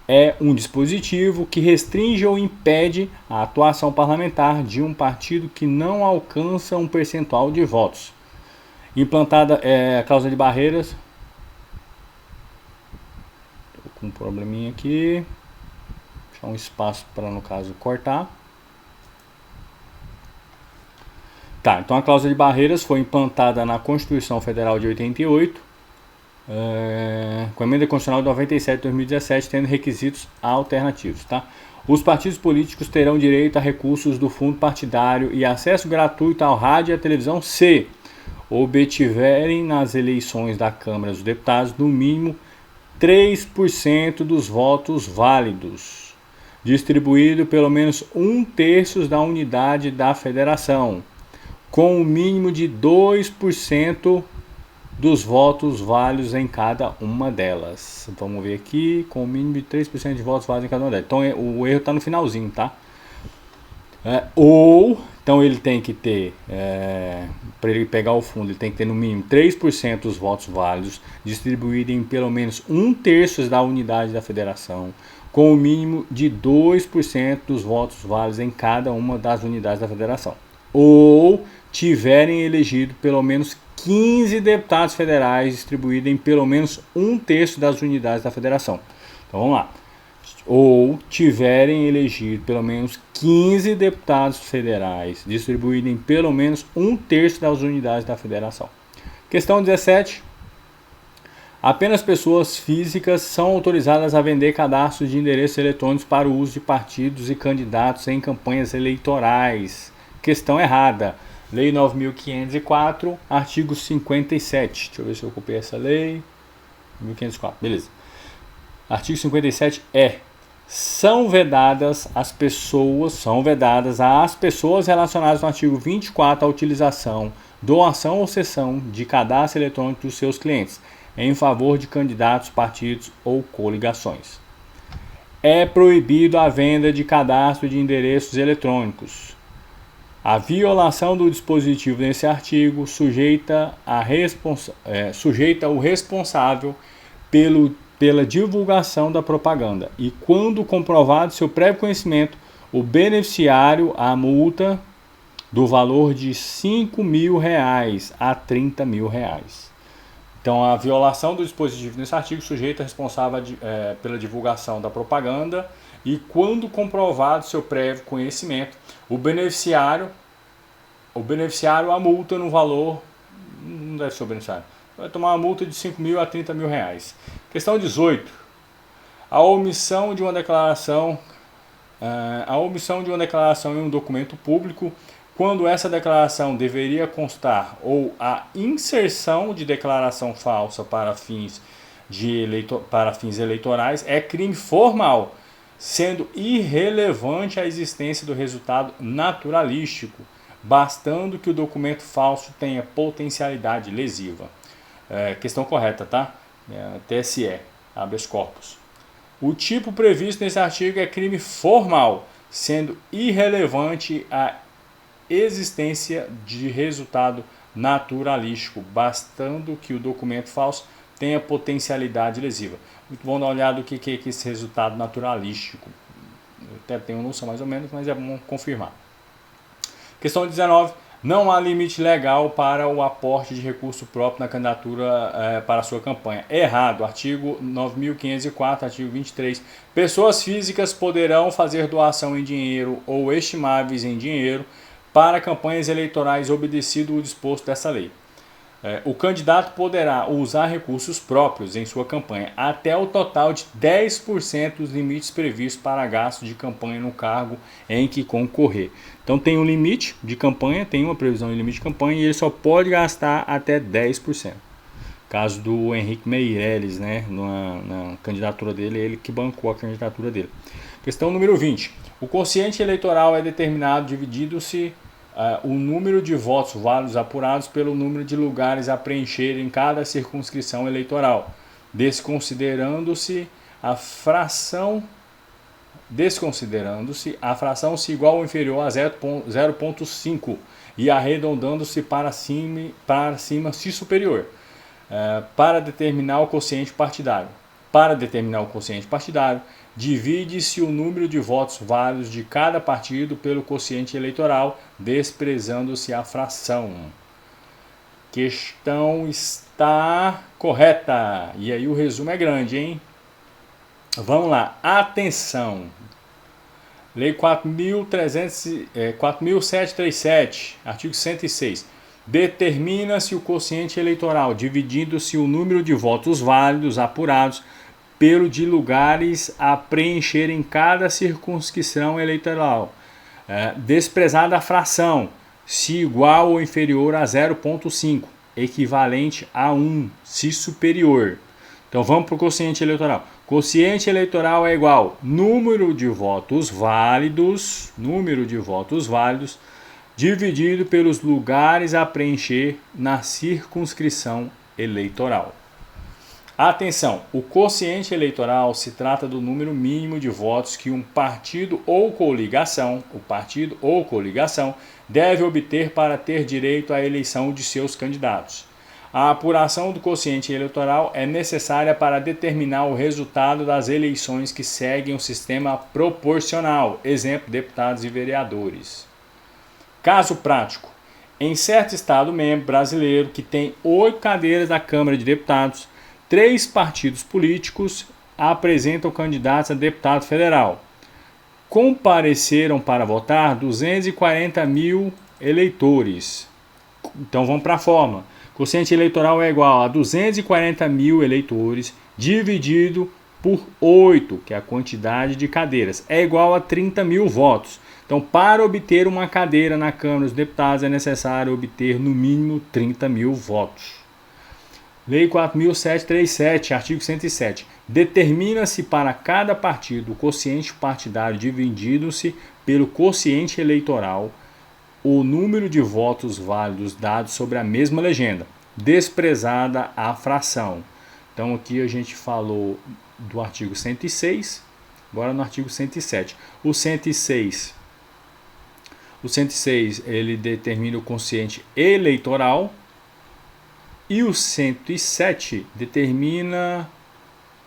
É um dispositivo que restringe ou impede a atuação parlamentar de um partido que não alcança um percentual de votos. Implantada a cláusula de barreiras. Estou com um probleminha aqui. Deixar um espaço para, no caso, cortar. Tá, então a cláusula de barreiras foi implantada na Constituição Federal de 88. Com a emenda constitucional de 97 de 2017, tendo requisitos alternativos. Tá? Os partidos políticos terão direito a recursos do fundo partidário e acesso gratuito ao rádio e à televisão se obtiverem nas eleições da Câmara dos Deputados no mínimo 3% dos votos válidos, distribuído pelo menos 1/3 da unidade da federação, com o mínimo de 2% dos votos válidos em cada uma delas. Vamos ver aqui, com o mínimo de 3% de votos válidos em cada uma delas. Então o erro está no finalzinho, tá? Então ele tem que ter, para ele pegar o fundo, ele tem que ter no mínimo 3% dos votos válidos, distribuídos em pelo menos 1/3 da unidade da federação, com o mínimo de 2% dos votos válidos em cada uma das unidades da federação. Ou tiverem elegido pelo menos 15 deputados federais distribuídos em pelo menos 1/3 das unidades da federação. Então vamos lá. Ou tiverem elegido pelo menos 15 deputados federais distribuídos em pelo menos 1/3 das unidades da federação. Questão 17. Apenas pessoas físicas são autorizadas a vender cadastros de endereços eletrônicos para o uso de partidos e candidatos em campanhas eleitorais. Questão errada. Lei 9.504, artigo 57. Deixa eu ver se eu copiei essa lei. 1504, beleza. Artigo 57 são vedadas às pessoas relacionadas no artigo 24 a utilização, doação ou cessão de cadastro eletrônico dos seus clientes em favor de candidatos, partidos ou coligações. É proibido a venda de cadastro de endereços eletrônicos. A violação do dispositivo desse artigo sujeita o responsável pela divulgação da propaganda e, quando comprovado seu prévio conhecimento, o beneficiário a multa do valor de R$ 5.000 a R$ 30.000. Então, a violação do dispositivo nesse artigo sujeita a responsável pela divulgação da propaganda e, quando comprovado seu prévio conhecimento, o beneficiário a multa no valor, não deve ser o beneficiário, vai tomar uma multa de R$ 5.000 a R$ 30.000. Questão 18. A omissão de uma declaração em um documento público, quando essa declaração deveria constar, ou a inserção de declaração falsa para fins eleitorais, é crime formal, sendo irrelevante a existência do resultado naturalístico, bastando que o documento falso tenha potencialidade lesiva. Questão correta, tá? TSE, habeas corpus. O tipo previsto nesse artigo é crime formal, sendo irrelevante a existência de resultado naturalístico, bastando que o documento falso tenha potencialidade lesiva. Muito bom dar uma olhada no que é esse resultado naturalístico. Eu até tenho noção mais ou menos, mas é bom confirmar. Questão 19. Não há limite legal para o aporte de recurso próprio na candidatura para a sua campanha. Errado. Artigo 9.504, artigo 23. Pessoas físicas poderão fazer doação em dinheiro ou estimáveis em dinheiro para campanhas eleitorais, obedecido o disposto dessa lei. O candidato poderá usar recursos próprios em sua campanha até o total de 10% dos limites previstos para gastos de campanha no cargo em que concorrer. Então tem um limite de campanha, tem uma previsão de limite de campanha e ele só pode gastar até 10%. Caso do Henrique Meirelles, né, na candidatura dele, ele que bancou a candidatura dele. Questão número 20. O quociente eleitoral é determinado dividindo-se o número de votos válidos apurados pelo número de lugares a preencher em cada circunscrição eleitoral, desconsiderando-se a fração se igual ou inferior a 0,5 e arredondando-se para cima se superior, para determinar o quociente partidário. Para determinar o quociente partidário, divide-se o número de votos válidos de cada partido pelo quociente eleitoral, desprezando-se a fração. Questão está correta. E aí o resumo é grande, hein? Vamos lá. Atenção. Lei 4.737, artigo 106. Determina-se o quociente eleitoral, dividindo-se o número de votos válidos apurados pelo de lugares a preencher em cada circunscrição eleitoral, desprezada a fração, se igual ou inferior a 0,5, equivalente a 1, se superior. Então vamos para o quociente eleitoral. Quociente eleitoral é igual número de votos válidos, dividido pelos lugares a preencher na circunscrição eleitoral. Atenção, o quociente eleitoral se trata do número mínimo de votos que um partido ou coligação, deve obter para ter direito à eleição de seus candidatos. A apuração do quociente eleitoral é necessária para determinar o resultado das eleições que seguem o sistema proporcional, exemplo, deputados e vereadores. Caso prático, em certo estado-membro brasileiro que tem 8 cadeiras da Câmara de Deputados, 3 partidos políticos apresentam candidatos a deputado federal. Compareceram para votar 240 mil eleitores. Então vamos para a fórmula. O quociente eleitoral é igual a 240 mil eleitores dividido por 8, que é a quantidade de cadeiras, é igual a 30 mil votos. Então, para obter uma cadeira na Câmara dos Deputados é necessário obter no mínimo 30 mil votos. Lei 4.737, artigo 107. Determina-se para cada partido o quociente partidário dividindo-se pelo quociente eleitoral o número de votos válidos dados sobre a mesma legenda, desprezada a fração. Então aqui a gente falou do artigo 106, agora no artigo 107. O 106 ele determina o quociente eleitoral, e o 107 determina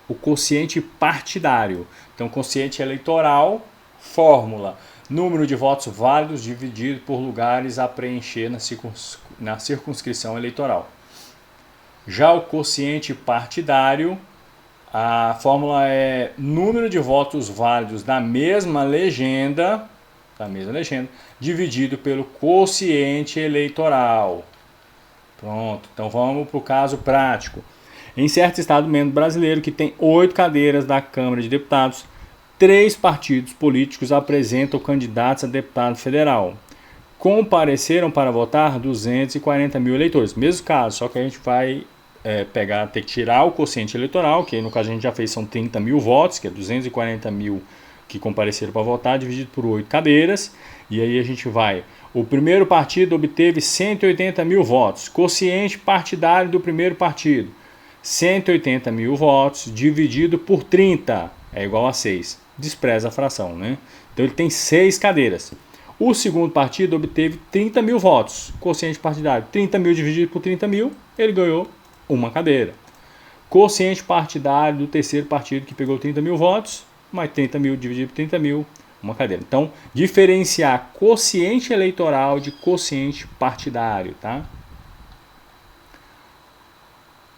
o quociente partidário. Então, quociente eleitoral, fórmula, número de votos válidos dividido por lugares a preencher na circunscrição eleitoral. Já o quociente partidário, a fórmula é número de votos válidos da mesma legenda, dividido pelo quociente eleitoral. Pronto, então vamos para o caso prático. Em certo estado-membro brasileiro que tem 8 cadeiras da Câmara de Deputados, 3 partidos políticos apresentam candidatos a deputado federal. Compareceram para votar 240 mil eleitores. Mesmo caso, só que a gente vai ter que tirar o quociente eleitoral, que no caso a gente já fez, são 30 mil votos, que é 240 mil que compareceram para votar, dividido por 8 cadeiras. E aí a gente vai... O primeiro partido obteve 180 mil votos. Quociente partidário do primeiro partido, 180 mil votos dividido por 30 é igual a 6. Despreza a fração, né? Então ele tem 6 cadeiras. O segundo partido obteve 30 mil votos. Quociente partidário, 30 mil dividido por 30 mil, ele ganhou uma cadeira. Quociente partidário do terceiro partido que pegou 30 mil votos, mais 30 mil dividido por 30 mil, uma cadeira. Então, diferenciar quociente eleitoral de quociente partidário, tá?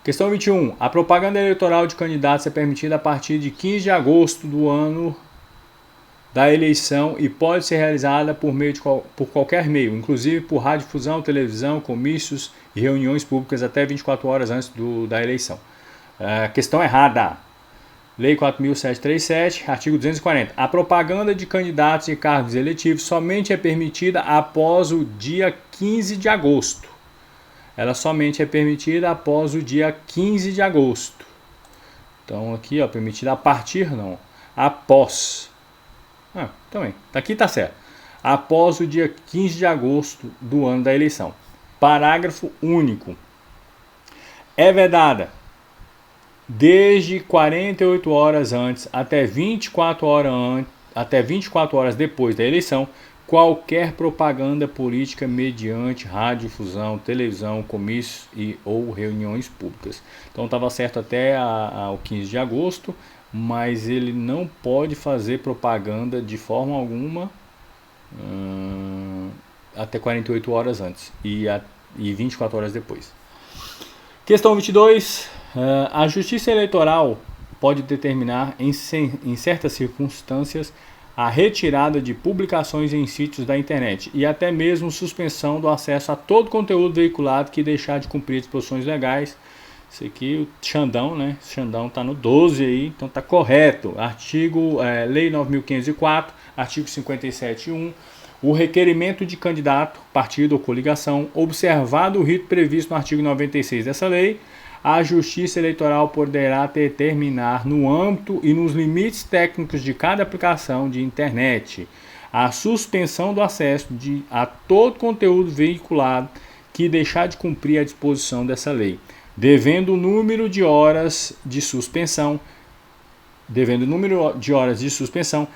Questão 21. A propaganda eleitoral de candidatos é permitida a partir de 15 de agosto do ano da eleição e pode ser realizada por qualquer meio, inclusive por radiodifusão, televisão, comícios e reuniões públicas até 24 horas antes da eleição. Questão errada. Lei 4.737, artigo 240. A propaganda de candidatos e cargos eletivos somente é permitida após o dia 15 de agosto. Ela somente é permitida após o dia 15 de agosto. Então aqui, ó, permitida a partir, não. Após. Também. Aqui tá certo. Após o dia 15 de agosto do ano da eleição. Parágrafo único. É vedada, desde 48 horas antes até 24 horas depois da eleição, qualquer propaganda política mediante radiodifusão, televisão, comícios ou reuniões públicas. Então estava certo até o 15 de agosto, mas ele não pode fazer propaganda de forma alguma até 48 horas antes e 24 horas depois. Questão 22. A Justiça Eleitoral pode determinar, em certas circunstâncias, a retirada de publicações em sítios da internet e até mesmo suspensão do acesso a todo conteúdo veiculado que deixar de cumprir disposições legais. Isso aqui, o Xandão, né? O Xandão está no 12 aí, então está correto. Lei 9.504, artigo 57.1. O requerimento de candidato, partido ou coligação, observado o rito previsto no artigo 96 dessa lei, a Justiça Eleitoral poderá determinar, no âmbito e nos limites técnicos de cada aplicação de internet, a suspensão do acesso a todo conteúdo veiculado que deixar de cumprir a disposição dessa lei, devendo o número de horas de suspensão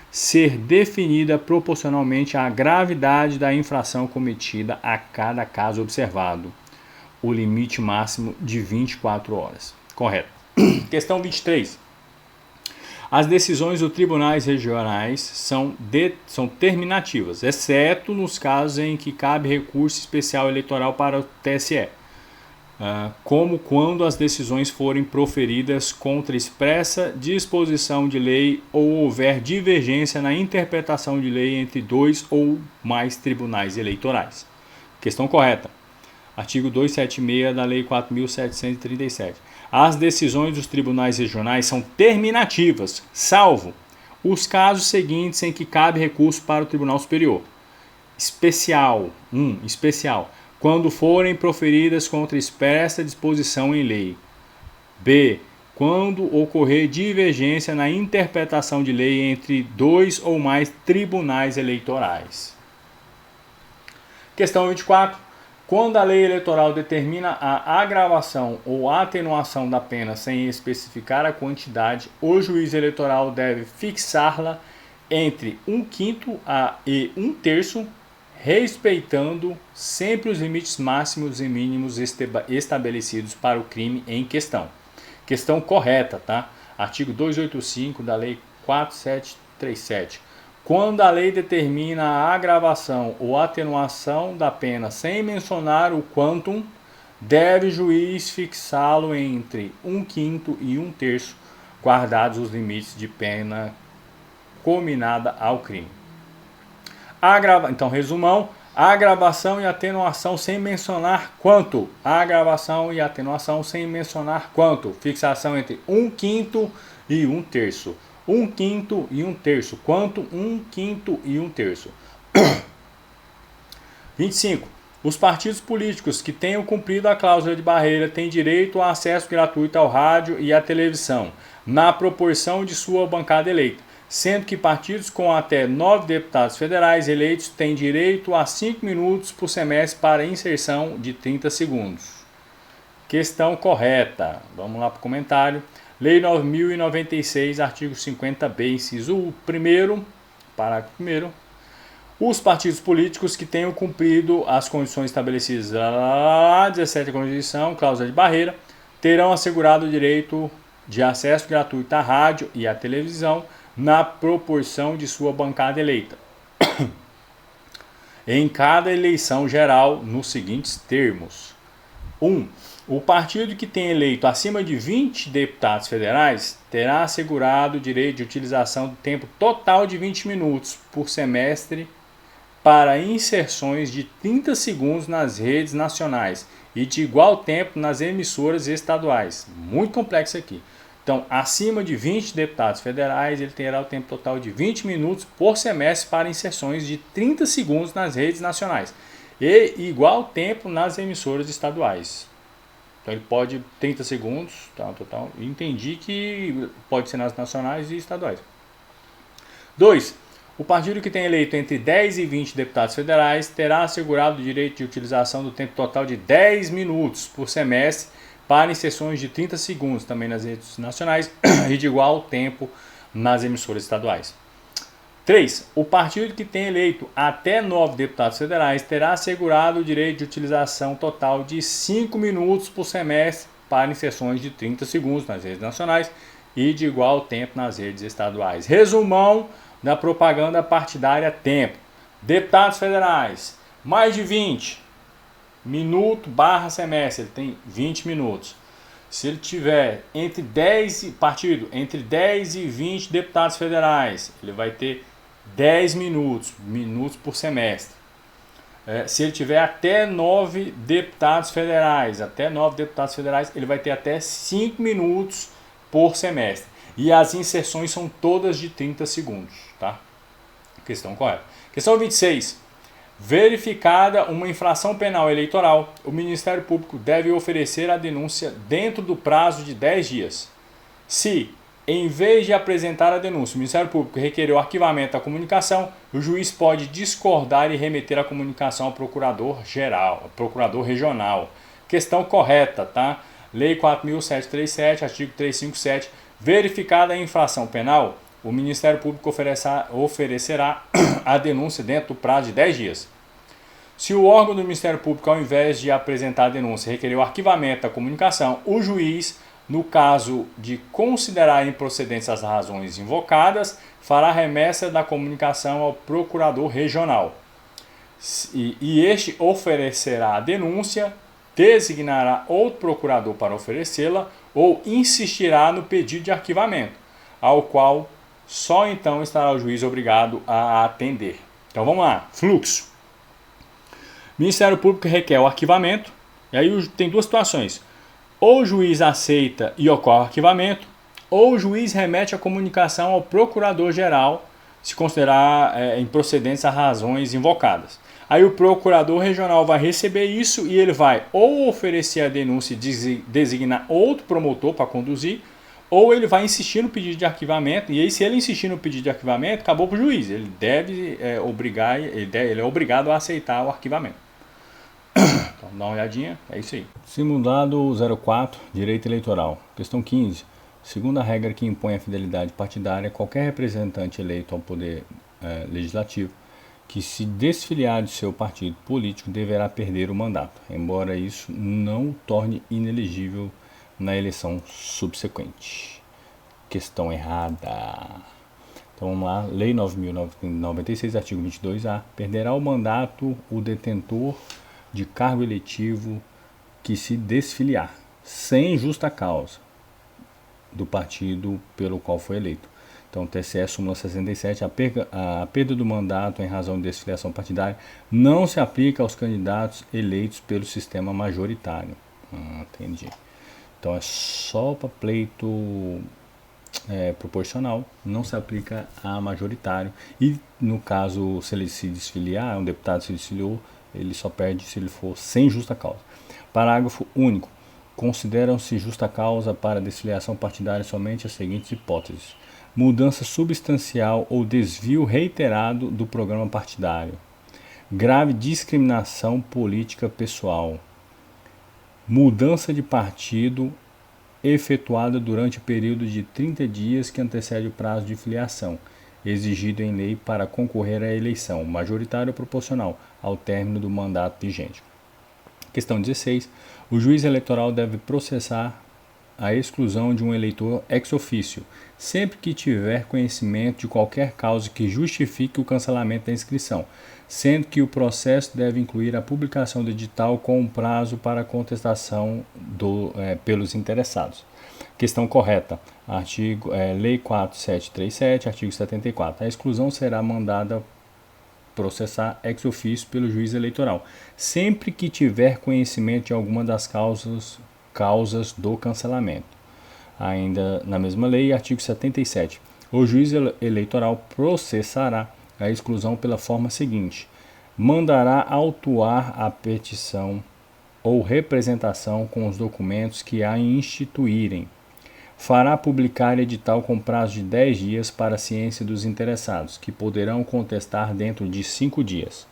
ser definida proporcionalmente à gravidade da infração cometida a cada caso observado, o limite máximo de 24 horas. Correto. Questão 23. As decisões dos tribunais regionais são terminativas, exceto nos casos em que cabe recurso especial eleitoral para o TSE, como quando as decisões forem proferidas contra expressa disposição de lei ou houver divergência na interpretação de lei entre 2 ou mais tribunais eleitorais. Questão correta. Artigo 276 da Lei 4.737. As decisões dos tribunais regionais são terminativas, salvo os casos seguintes em que cabe recurso para o Tribunal Superior. Especial. Quando forem proferidas contra expressa disposição em lei. B. Quando ocorrer divergência na interpretação de lei entre 2 ou mais tribunais eleitorais. Questão 24. Quando a lei eleitoral determina a agravação ou atenuação da pena sem especificar a quantidade, o juiz eleitoral deve fixá-la entre 1/5 e 1/3, respeitando sempre os limites máximos e mínimos estabelecidos para o crime em questão. Questão correta, tá? Artigo 285 da Lei 4737. Quando a lei determina a agravação ou atenuação da pena sem mencionar o quantum, deve o juiz fixá-lo entre 1/5 e 1/3, guardados os limites de pena cominada ao crime. Então, resumão: agravação e atenuação sem mencionar quanto. Agravação e atenuação sem mencionar quanto. Fixação entre 1/5 e 1/3. 1/5 e 1/3. Quanto? 1/5 e 1/3. 25. Os partidos políticos que tenham cumprido a cláusula de barreira têm direito a acesso gratuito ao rádio e à televisão, na proporção de sua bancada eleita, sendo que partidos com até 9 deputados federais eleitos têm direito a 5 minutos por semestre para inserção de 30 segundos. Questão correta. Vamos lá para o comentário. Lei 9.096, artigo 50b, inciso 1º, parágrafo 1º. Os partidos políticos que tenham cumprido as condições estabelecidas na 17ª Constituição, cláusula de barreira, terão assegurado o direito de acesso gratuito à rádio e à televisão na proporção de sua bancada eleita, em cada eleição geral, nos seguintes termos. 1. O partido que tem eleito acima de 20 deputados federais terá assegurado o direito de utilização do tempo total de 20 minutos por semestre para inserções de 30 segundos nas redes nacionais e de igual tempo nas emissoras estaduais. Muito complexo aqui. Então, acima de 20 deputados federais, ele terá o tempo total de 20 minutos por semestre para inserções de 30 segundos nas redes nacionais e igual tempo nas emissoras estaduais. Então ele pode 30 segundos, tá, total. Entendi que pode ser nas nacionais e estaduais. 2. O partido que tem eleito entre 10 e 20 deputados federais terá assegurado o direito de utilização do tempo total de 10 minutos por semestre para inserções de 30 segundos também nas redes nacionais e de igual tempo nas emissoras estaduais. 3. O partido que tem eleito até 9 deputados federais terá assegurado o direito de utilização total de 5 minutos por semestre para inserções de 30 segundos nas redes nacionais e de igual tempo nas redes estaduais. Resumão da propaganda partidária tempo. Deputados federais, mais de 20 minuto / semestre, ele tem 20 minutos. Se ele tiver entre 10 e 20 deputados federais, ele vai ter 10 minutos por semestre. Se ele tiver até 9 deputados federais, ele vai ter até 5 minutos por semestre. E as inserções são todas de 30 segundos, tá? Questão correta. Questão 26. Verificada uma infração penal eleitoral, o Ministério Público deve oferecer a denúncia dentro do prazo de 10 dias. Se, em vez de apresentar a denúncia, o Ministério Público requerer o arquivamento da comunicação, o juiz pode discordar e remeter a comunicação ao procurador regional. Questão correta, tá? Lei 4.737, artigo 357, verificada a infração penal, o Ministério Público oferecerá a denúncia dentro do prazo de 10 dias. Se o órgão do Ministério Público, ao invés de apresentar a denúncia, requerer o arquivamento da comunicação, o juiz, no caso de considerar improcedentes as razões invocadas, fará remessa da comunicação ao procurador regional. E este oferecerá a denúncia, designará outro procurador para oferecê-la ou insistirá no pedido de arquivamento, ao qual só então estará o juiz obrigado a atender. Então vamos lá, fluxo. Ministério Público requer o arquivamento, e aí tem duas situações. Ou o juiz aceita e ocorre o arquivamento, ou o juiz remete a comunicação ao procurador-geral, se considerar improcedentes as razões invocadas. Aí o procurador regional vai receber isso e ele vai ou oferecer a denúncia e designar outro promotor para conduzir, ou ele vai insistir no pedido de arquivamento, e aí se ele insistir no pedido de arquivamento, acabou para o juiz. Ele é obrigado a aceitar o arquivamento. Então, dá uma olhadinha, é isso aí. Simulado 04, Direito Eleitoral. Questão 15. Segundo a regra que impõe a fidelidade partidária, qualquer representante eleito ao poder legislativo que se desfiliar de seu partido político deverá perder o mandato, embora isso não o torne inelegível na eleição subsequente. Questão errada. Então vamos lá, Lei 9.096, artigo 22A. Perderá o mandato o detentor de cargo eletivo que se desfiliar, sem justa causa, do partido pelo qual foi eleito. Então, TSE, súmula 67, a perda do mandato em razão de desfiliação partidária não se aplica aos candidatos eleitos pelo sistema majoritário. Entendi. Então, é só para pleito proporcional, não se aplica a majoritário. E, no caso, se ele se desfiliar, um deputado se desfiliou, ele só perde se ele for sem justa causa. Parágrafo único. Consideram-se justa causa para desfiliação partidária somente as seguintes hipóteses: mudança substancial ou desvio reiterado do programa partidário, grave discriminação política pessoal, mudança de partido efetuada durante o período de 30 dias que antecede o prazo de filiação, exigido em lei para concorrer à eleição, majoritária ou proporcional, ao término do mandato vigente. Questão 16. O juiz eleitoral deve processar a exclusão de um eleitor ex officio, sempre que tiver conhecimento de qualquer causa que justifique o cancelamento da inscrição, sendo que o processo deve incluir a publicação do edital com um prazo para contestação pelos interessados. Questão correta. Lei 4737, artigo 74. A exclusão será mandada processar ex officio pelo juiz eleitoral, sempre que tiver conhecimento de alguma das causas do cancelamento. Ainda na mesma lei, artigo 77. O juiz eleitoral processará a exclusão pela forma seguinte: mandará autuar a petição ou representação com os documentos que a instituírem. Fará publicar edital com prazo de 10 dias para a ciência dos interessados, que poderão contestar dentro de 5 dias.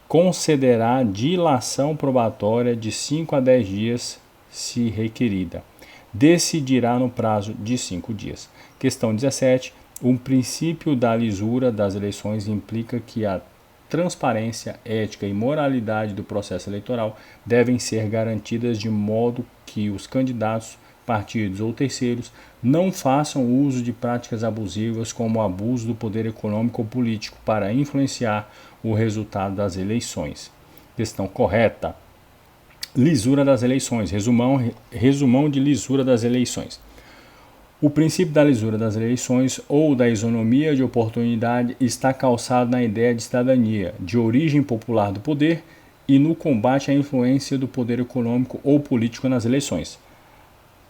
Concederá dilação probatória de 5 a 10 dias, se requerida. Decidirá no prazo de 5 dias. Questão 17. O princípio da lisura das eleições implica que a transparência, ética e moralidade do processo eleitoral devem ser garantidas de modo que os candidatos, partidos ou terceiros não façam uso de práticas abusivas como o abuso do poder econômico ou político para influenciar o resultado das eleições. Questão correta. Lisura das eleições. Resumão de lisura das eleições. O princípio da lisura das eleições ou da isonomia de oportunidade está calçado na ideia de cidadania, de origem popular do poder e no combate à influência do poder econômico ou político nas eleições.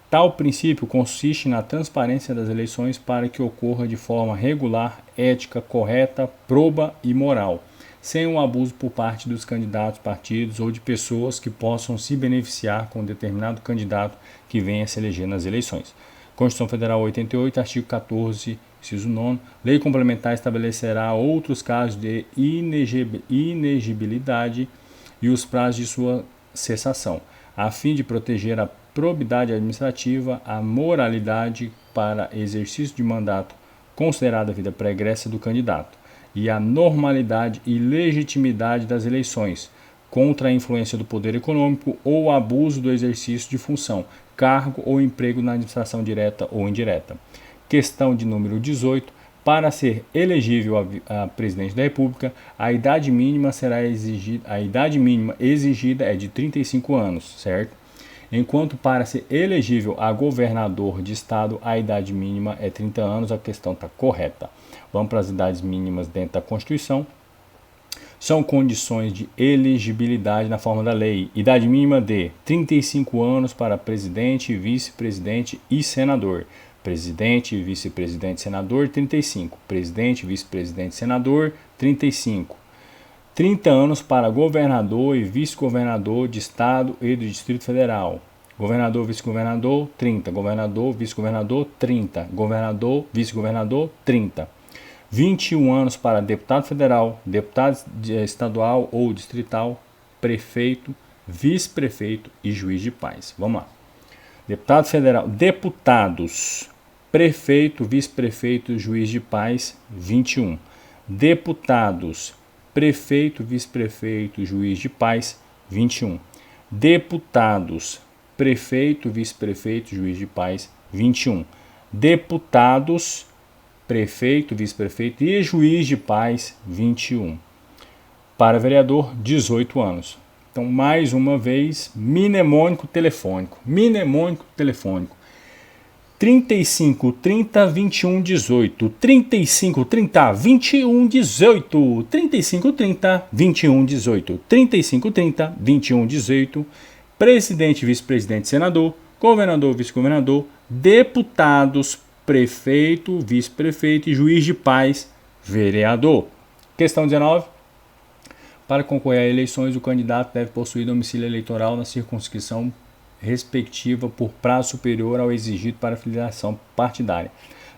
Tal princípio consiste na transparência das eleições para que ocorra de forma regular, ética, correta, proba e moral, sem um abuso por parte dos candidatos, partidos ou de pessoas que possam se beneficiar com determinado candidato que venha se eleger nas eleições. Constituição Federal 88, artigo 14, inciso 9. Lei complementar estabelecerá outros casos de inegibilidade e os prazos de sua cessação, a fim de proteger a probidade administrativa, a moralidade para exercício de mandato considerada a vida pregressa do candidato e a normalidade e legitimidade das eleições contra a influência do poder econômico ou abuso do exercício de função, cargo ou emprego na administração direta ou indireta. Questão de número 18. Para ser elegível a presidente da República, a idade mínima exigida é de 35 anos, certo? Enquanto para ser elegível a governador de estado, a idade mínima é 30 anos, a questão está correta. Vamos para as idades mínimas dentro da Constituição. São condições de elegibilidade na forma da lei. Idade mínima de 35 anos para presidente, vice-presidente e senador. Presidente, vice-presidente, senador, 35. Presidente, vice-presidente, senador, 35. 30 anos para governador e vice-governador de estado e do Distrito Federal. Governador, vice-governador, 30. Governador, vice-governador, 30. Governador, vice-governador, 30. 21 anos para deputado federal, deputado estadual ou distrital, prefeito, vice-prefeito e juiz de paz. Vamos lá. Deputado federal, deputados, prefeito, vice-prefeito, juiz de paz, 21. Deputados, prefeito, vice-prefeito, juiz de paz, 21. Deputados, prefeito, vice-prefeito, juiz de paz, 21. Deputados, prefeito, vice-prefeito e juiz de paz, 21. Para vereador, 18 anos. Então, mais uma vez, mnemônico telefônico. Mnemônico telefônico. 35, 30, 21, 18. 35, 30, 21, 18. 35, 30, 21, 18. 35, 30, 21, 18. Presidente, vice-presidente, senador, governador, vice-governador, deputados, prefeito, vice-prefeito e juiz de paz, vereador. Questão 19. Para concorrer a eleições, o candidato deve possuir domicílio eleitoral na circunscrição respectiva por prazo superior ao exigido para filiação partidária.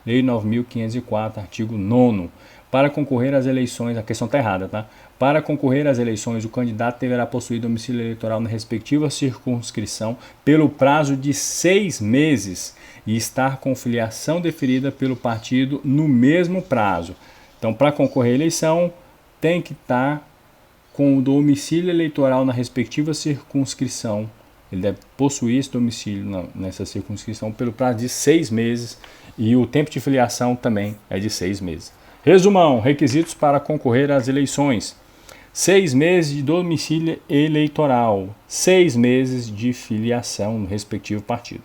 Lei 9.504, artigo 9º. Para concorrer às eleições, a questão está errada, tá? Para concorrer às eleições, o candidato deverá possuir domicílio eleitoral na respectiva circunscrição pelo prazo de 6 meses e estar com filiação deferida pelo partido no mesmo prazo. Então, para concorrer à eleição, tem que estar com o domicílio eleitoral na respectiva circunscrição. Ele deve possuir esse domicílio nessa circunscrição pelo prazo de 6 meses e o tempo de filiação também é de 6 meses. Resumão, requisitos para concorrer às eleições: 6 meses de domicílio eleitoral, 6 meses de filiação no respectivo partido.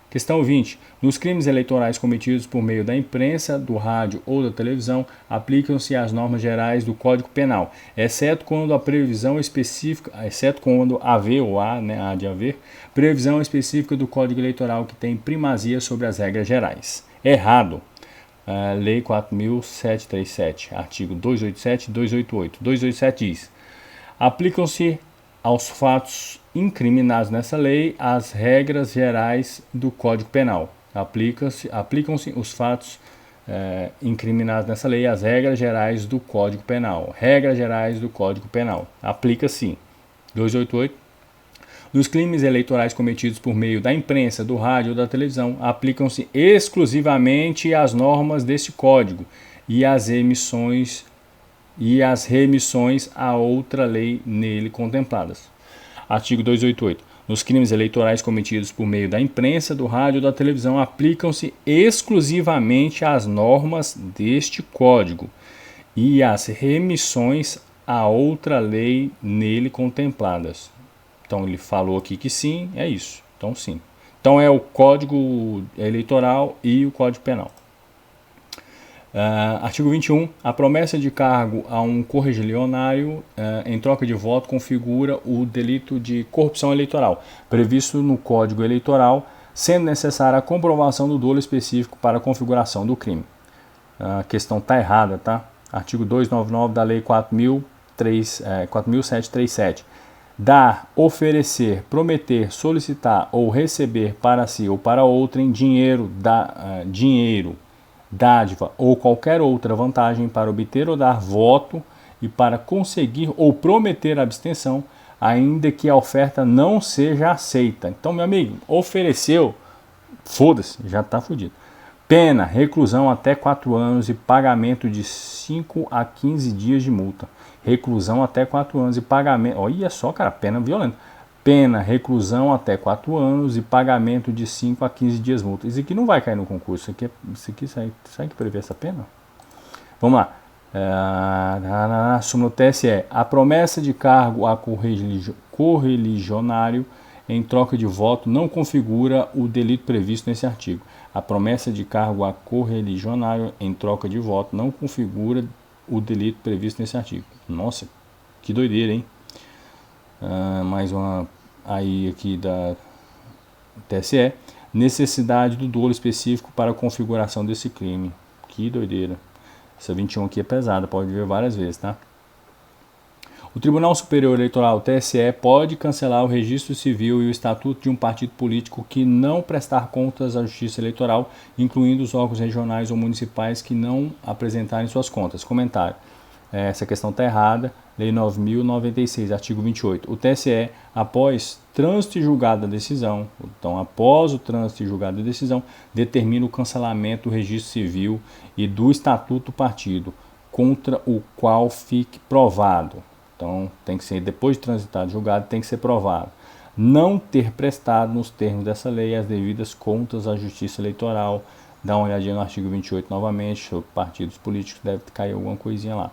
Questão 20. Nos crimes eleitorais cometidos por meio da imprensa, do rádio ou da televisão, aplicam-se as normas gerais do Código Penal, exceto quando a previsão específica, exceto quando haver ou há, há de haver, previsão específica do Código Eleitoral que tem primazia sobre as regras gerais. Errado. Lei 4.737, artigo 287 e 288. 287 diz: aplicam-se aos fatos incriminados nessa lei as regras gerais do Código Penal. Aplicam-se os fatos incriminados nessa lei as regras gerais do Código Penal. Regras gerais do Código Penal. Aplica-se. 288. Nos crimes eleitorais cometidos por meio da imprensa, do rádio ou da televisão, aplicam-se exclusivamente as normas deste Código e as remissões a outra lei nele contempladas. Artigo 288. Nos crimes eleitorais cometidos por meio da imprensa, do rádio ou da televisão, aplicam-se exclusivamente as normas deste Código e as remissões a outra lei nele contempladas. Então, ele falou aqui que sim, é isso. Então, sim. Então, é o Código Eleitoral e o Código Penal. Artigo 21. A promessa de cargo a um correligionário em troca de voto configura o delito de corrupção eleitoral, previsto no Código Eleitoral, sendo necessária a comprovação do dolo específico para a configuração do crime. A questão está errada, tá? Artigo 299 da Lei 4.737. Dar, oferecer, prometer, solicitar ou receber para si ou para outrem dinheiro, dádiva ou qualquer outra vantagem para obter ou dar voto e para conseguir ou prometer abstenção, ainda que a oferta não seja aceita. Então, meu amigo, ofereceu, foda-se, já está fudido. Pena, reclusão até 4 anos e pagamento de 5 a 15 dias de multa. Reclusão até 4 anos e pagamento... Olha só, cara, pena violenta. Pena, reclusão até 4 anos e pagamento de 5 a 15 dias de multa. Isso aqui não vai cair no concurso. Isso aqui sabe que prevê essa pena? Vamos lá. Súmula TSE. A promessa de cargo a correligionário em troca de voto não configura o delito previsto nesse artigo. A promessa de cargo a correligionário em troca de voto não configura o delito previsto nesse artigo. Nossa, que doideira, hein? Mais uma aí aqui da TSE. Necessidade do dolo específico para a configuração desse crime. Que doideira. Essa 21 aqui é pesada, pode ver várias vezes, tá? O Tribunal Superior Eleitoral, TSE, pode cancelar o registro civil e o estatuto de um partido político que não prestar contas à Justiça Eleitoral, incluindo os órgãos regionais ou municipais que não apresentarem suas contas. Comentário. Essa questão está errada. Lei 9.096, artigo 28. O TSE, após trânsito e julgado da decisão, então após o trânsito e julgado da decisão, determina o cancelamento do registro civil e do estatuto do partido, contra o qual fique provado. Então, tem que ser, depois de transitado e julgado, tem que ser provado. Não ter prestado, nos termos dessa lei, as devidas contas à Justiça Eleitoral. Dá uma olhadinha no artigo 28 novamente, sobre partidos políticos, deve cair alguma coisinha lá.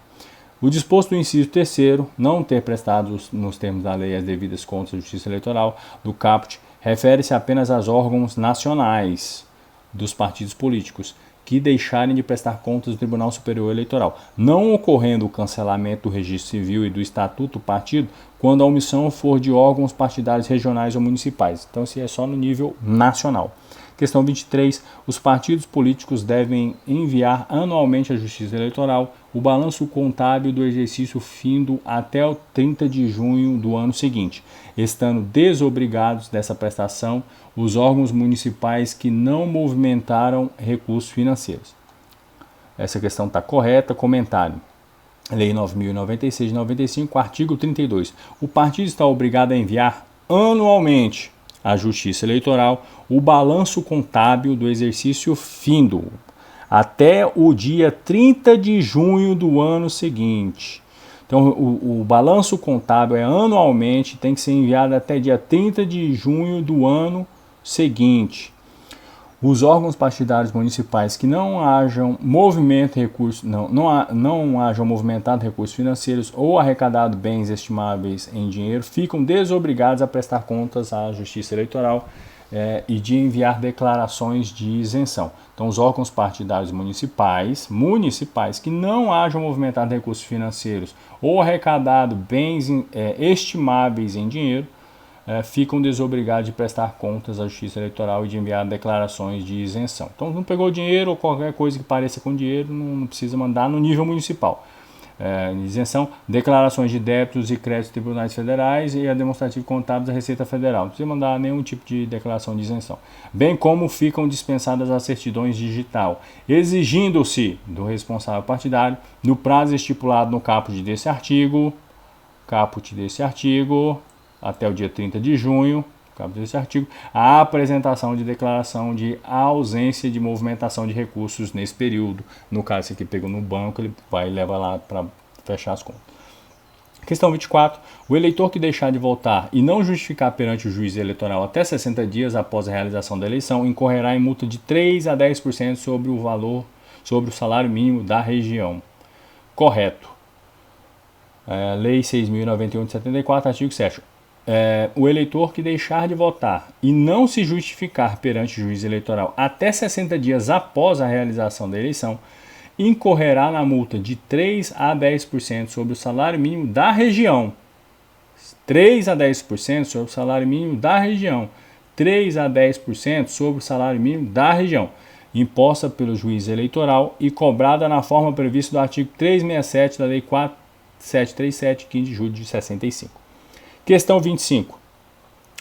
O disposto do inciso 3º, não ter prestado, nos termos da lei, as devidas contas à Justiça Eleitoral, do caput, refere-se apenas aos órgãos nacionais dos partidos políticos, que deixarem de prestar contas do Tribunal Superior Eleitoral, não ocorrendo o cancelamento do registro civil e do estatuto do partido quando a omissão for de órgãos partidários regionais ou municipais. Então, isso é só no nível nacional. Questão 23. Os partidos políticos devem enviar anualmente à Justiça Eleitoral o balanço contábil do exercício findo até o 30 de junho do ano seguinte, estando desobrigados dessa prestação os órgãos municipais que não movimentaram recursos financeiros. Essa questão está correta. Comentário. Lei 9.096 de 95, artigo 32. O partido está obrigado a enviar anualmente à Justiça Eleitoral o balanço contábil do exercício findo até o dia 30 de junho do ano seguinte. Então, o balanço contábil é anualmente, tem que ser enviado até dia 30 de junho do ano seguinte. Os órgãos partidários municipais que não hajam movimento recursos, não hajam movimentado recursos financeiros ou arrecadado bens estimáveis em dinheiro, ficam desobrigados a prestar contas à Justiça Eleitoral e de enviar declarações de isenção. Então, os órgãos partidários municipais que não hajam movimentado recursos financeiros ou arrecadado bens estimáveis em dinheiro, ficam desobrigados de prestar contas à Justiça Eleitoral e de enviar declarações de isenção. Então, não pegou dinheiro ou qualquer coisa que pareça com dinheiro, não precisa mandar no nível municipal. Isenção, declarações de débitos e créditos de tribunais federais e a demonstrativo contábil da Receita Federal. Não precisa mandar nenhum tipo de declaração de isenção. Bem como ficam dispensadas as certidões digital, exigindo-se do responsável partidário, no prazo estipulado no caput desse artigo, até o dia 30 de junho, desse artigo, a apresentação de declaração de ausência de movimentação de recursos nesse período. No caso, esse aqui pegou no banco, ele vai levar lá para fechar as contas. Questão 24. O eleitor que deixar de votar e não justificar perante o juiz eleitoral até 60 dias após a realização da eleição incorrerá em multa de 3 a 10% sobre o salário mínimo da região. Correto. Lei 6.091 de 74, artigo 7º. O eleitor que deixar de votar e não se justificar perante o juiz eleitoral até 60 dias após a realização da eleição incorrerá na multa de 3 a 10% sobre o salário mínimo da região. 3 a 10% sobre o salário mínimo da região. 3 a 10% sobre o salário mínimo da região, imposta pelo juiz eleitoral e cobrada na forma prevista do artigo 367 da Lei 4737, 15 de julho de 65. Questão 25.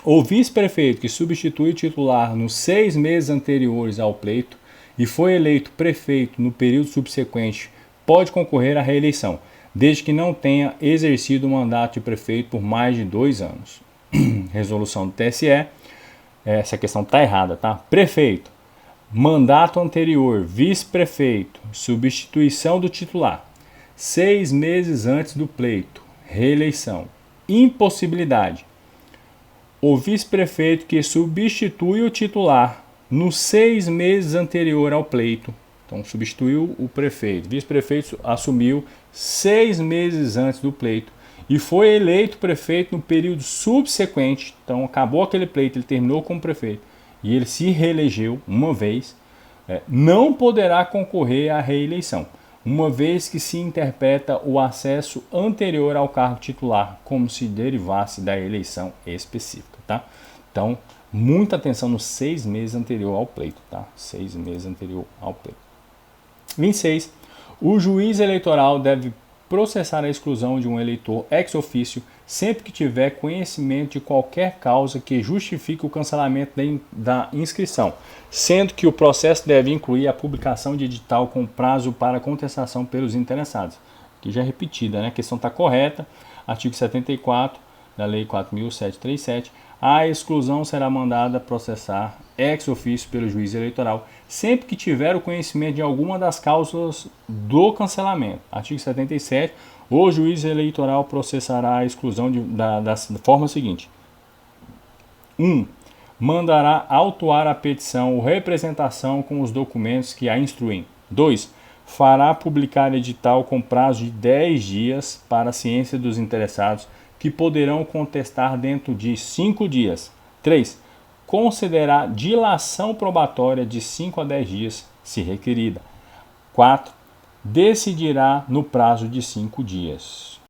O vice-prefeito que substitui o titular nos 6 meses anteriores ao pleito e foi eleito prefeito no período subsequente pode concorrer à reeleição, desde que não tenha exercido o mandato de prefeito por mais de 2 anos. Resolução do TSE, essa questão está errada, tá? Prefeito, mandato anterior, vice-prefeito, substituição do titular, 6 meses antes do pleito, reeleição. Impossibilidade, o vice-prefeito que substitui o titular nos 6 meses anterior ao pleito. Então, substituiu o prefeito. O vice-prefeito assumiu 6 meses antes do pleito e foi eleito prefeito no período subsequente. Então, acabou aquele pleito, ele terminou como prefeito e ele se reelegeu uma vez. Não poderá concorrer à reeleição, uma vez que se interpreta o acesso anterior ao cargo titular como se derivasse da eleição específica, tá? Então, muita atenção nos 6 meses anterior ao pleito, tá? 6 meses anterior ao pleito. 26. O juiz eleitoral deve processar a exclusão de um eleitor ex officio sempre que tiver conhecimento de qualquer causa que justifique o cancelamento da inscrição, sendo que o processo deve incluir a publicação de edital com prazo para contestação pelos interessados. Aqui já é repetida, né? A questão está correta. Artigo 74 da Lei 4.737. A exclusão será mandada processar ex officio pelo juiz eleitoral sempre que tiver o conhecimento de alguma das causas do cancelamento. Artigo 77. O juiz eleitoral processará a exclusão da forma seguinte. 1. Mandará autuar a petição ou representação com os documentos que a instruem. 2. Fará publicar edital com prazo de 10 dias para a ciência dos interessados, que poderão contestar dentro de 5 dias. 3. Concederá dilação probatória de 5 a 10 dias, se requerida. 4. Decidirá no prazo de 5 dias.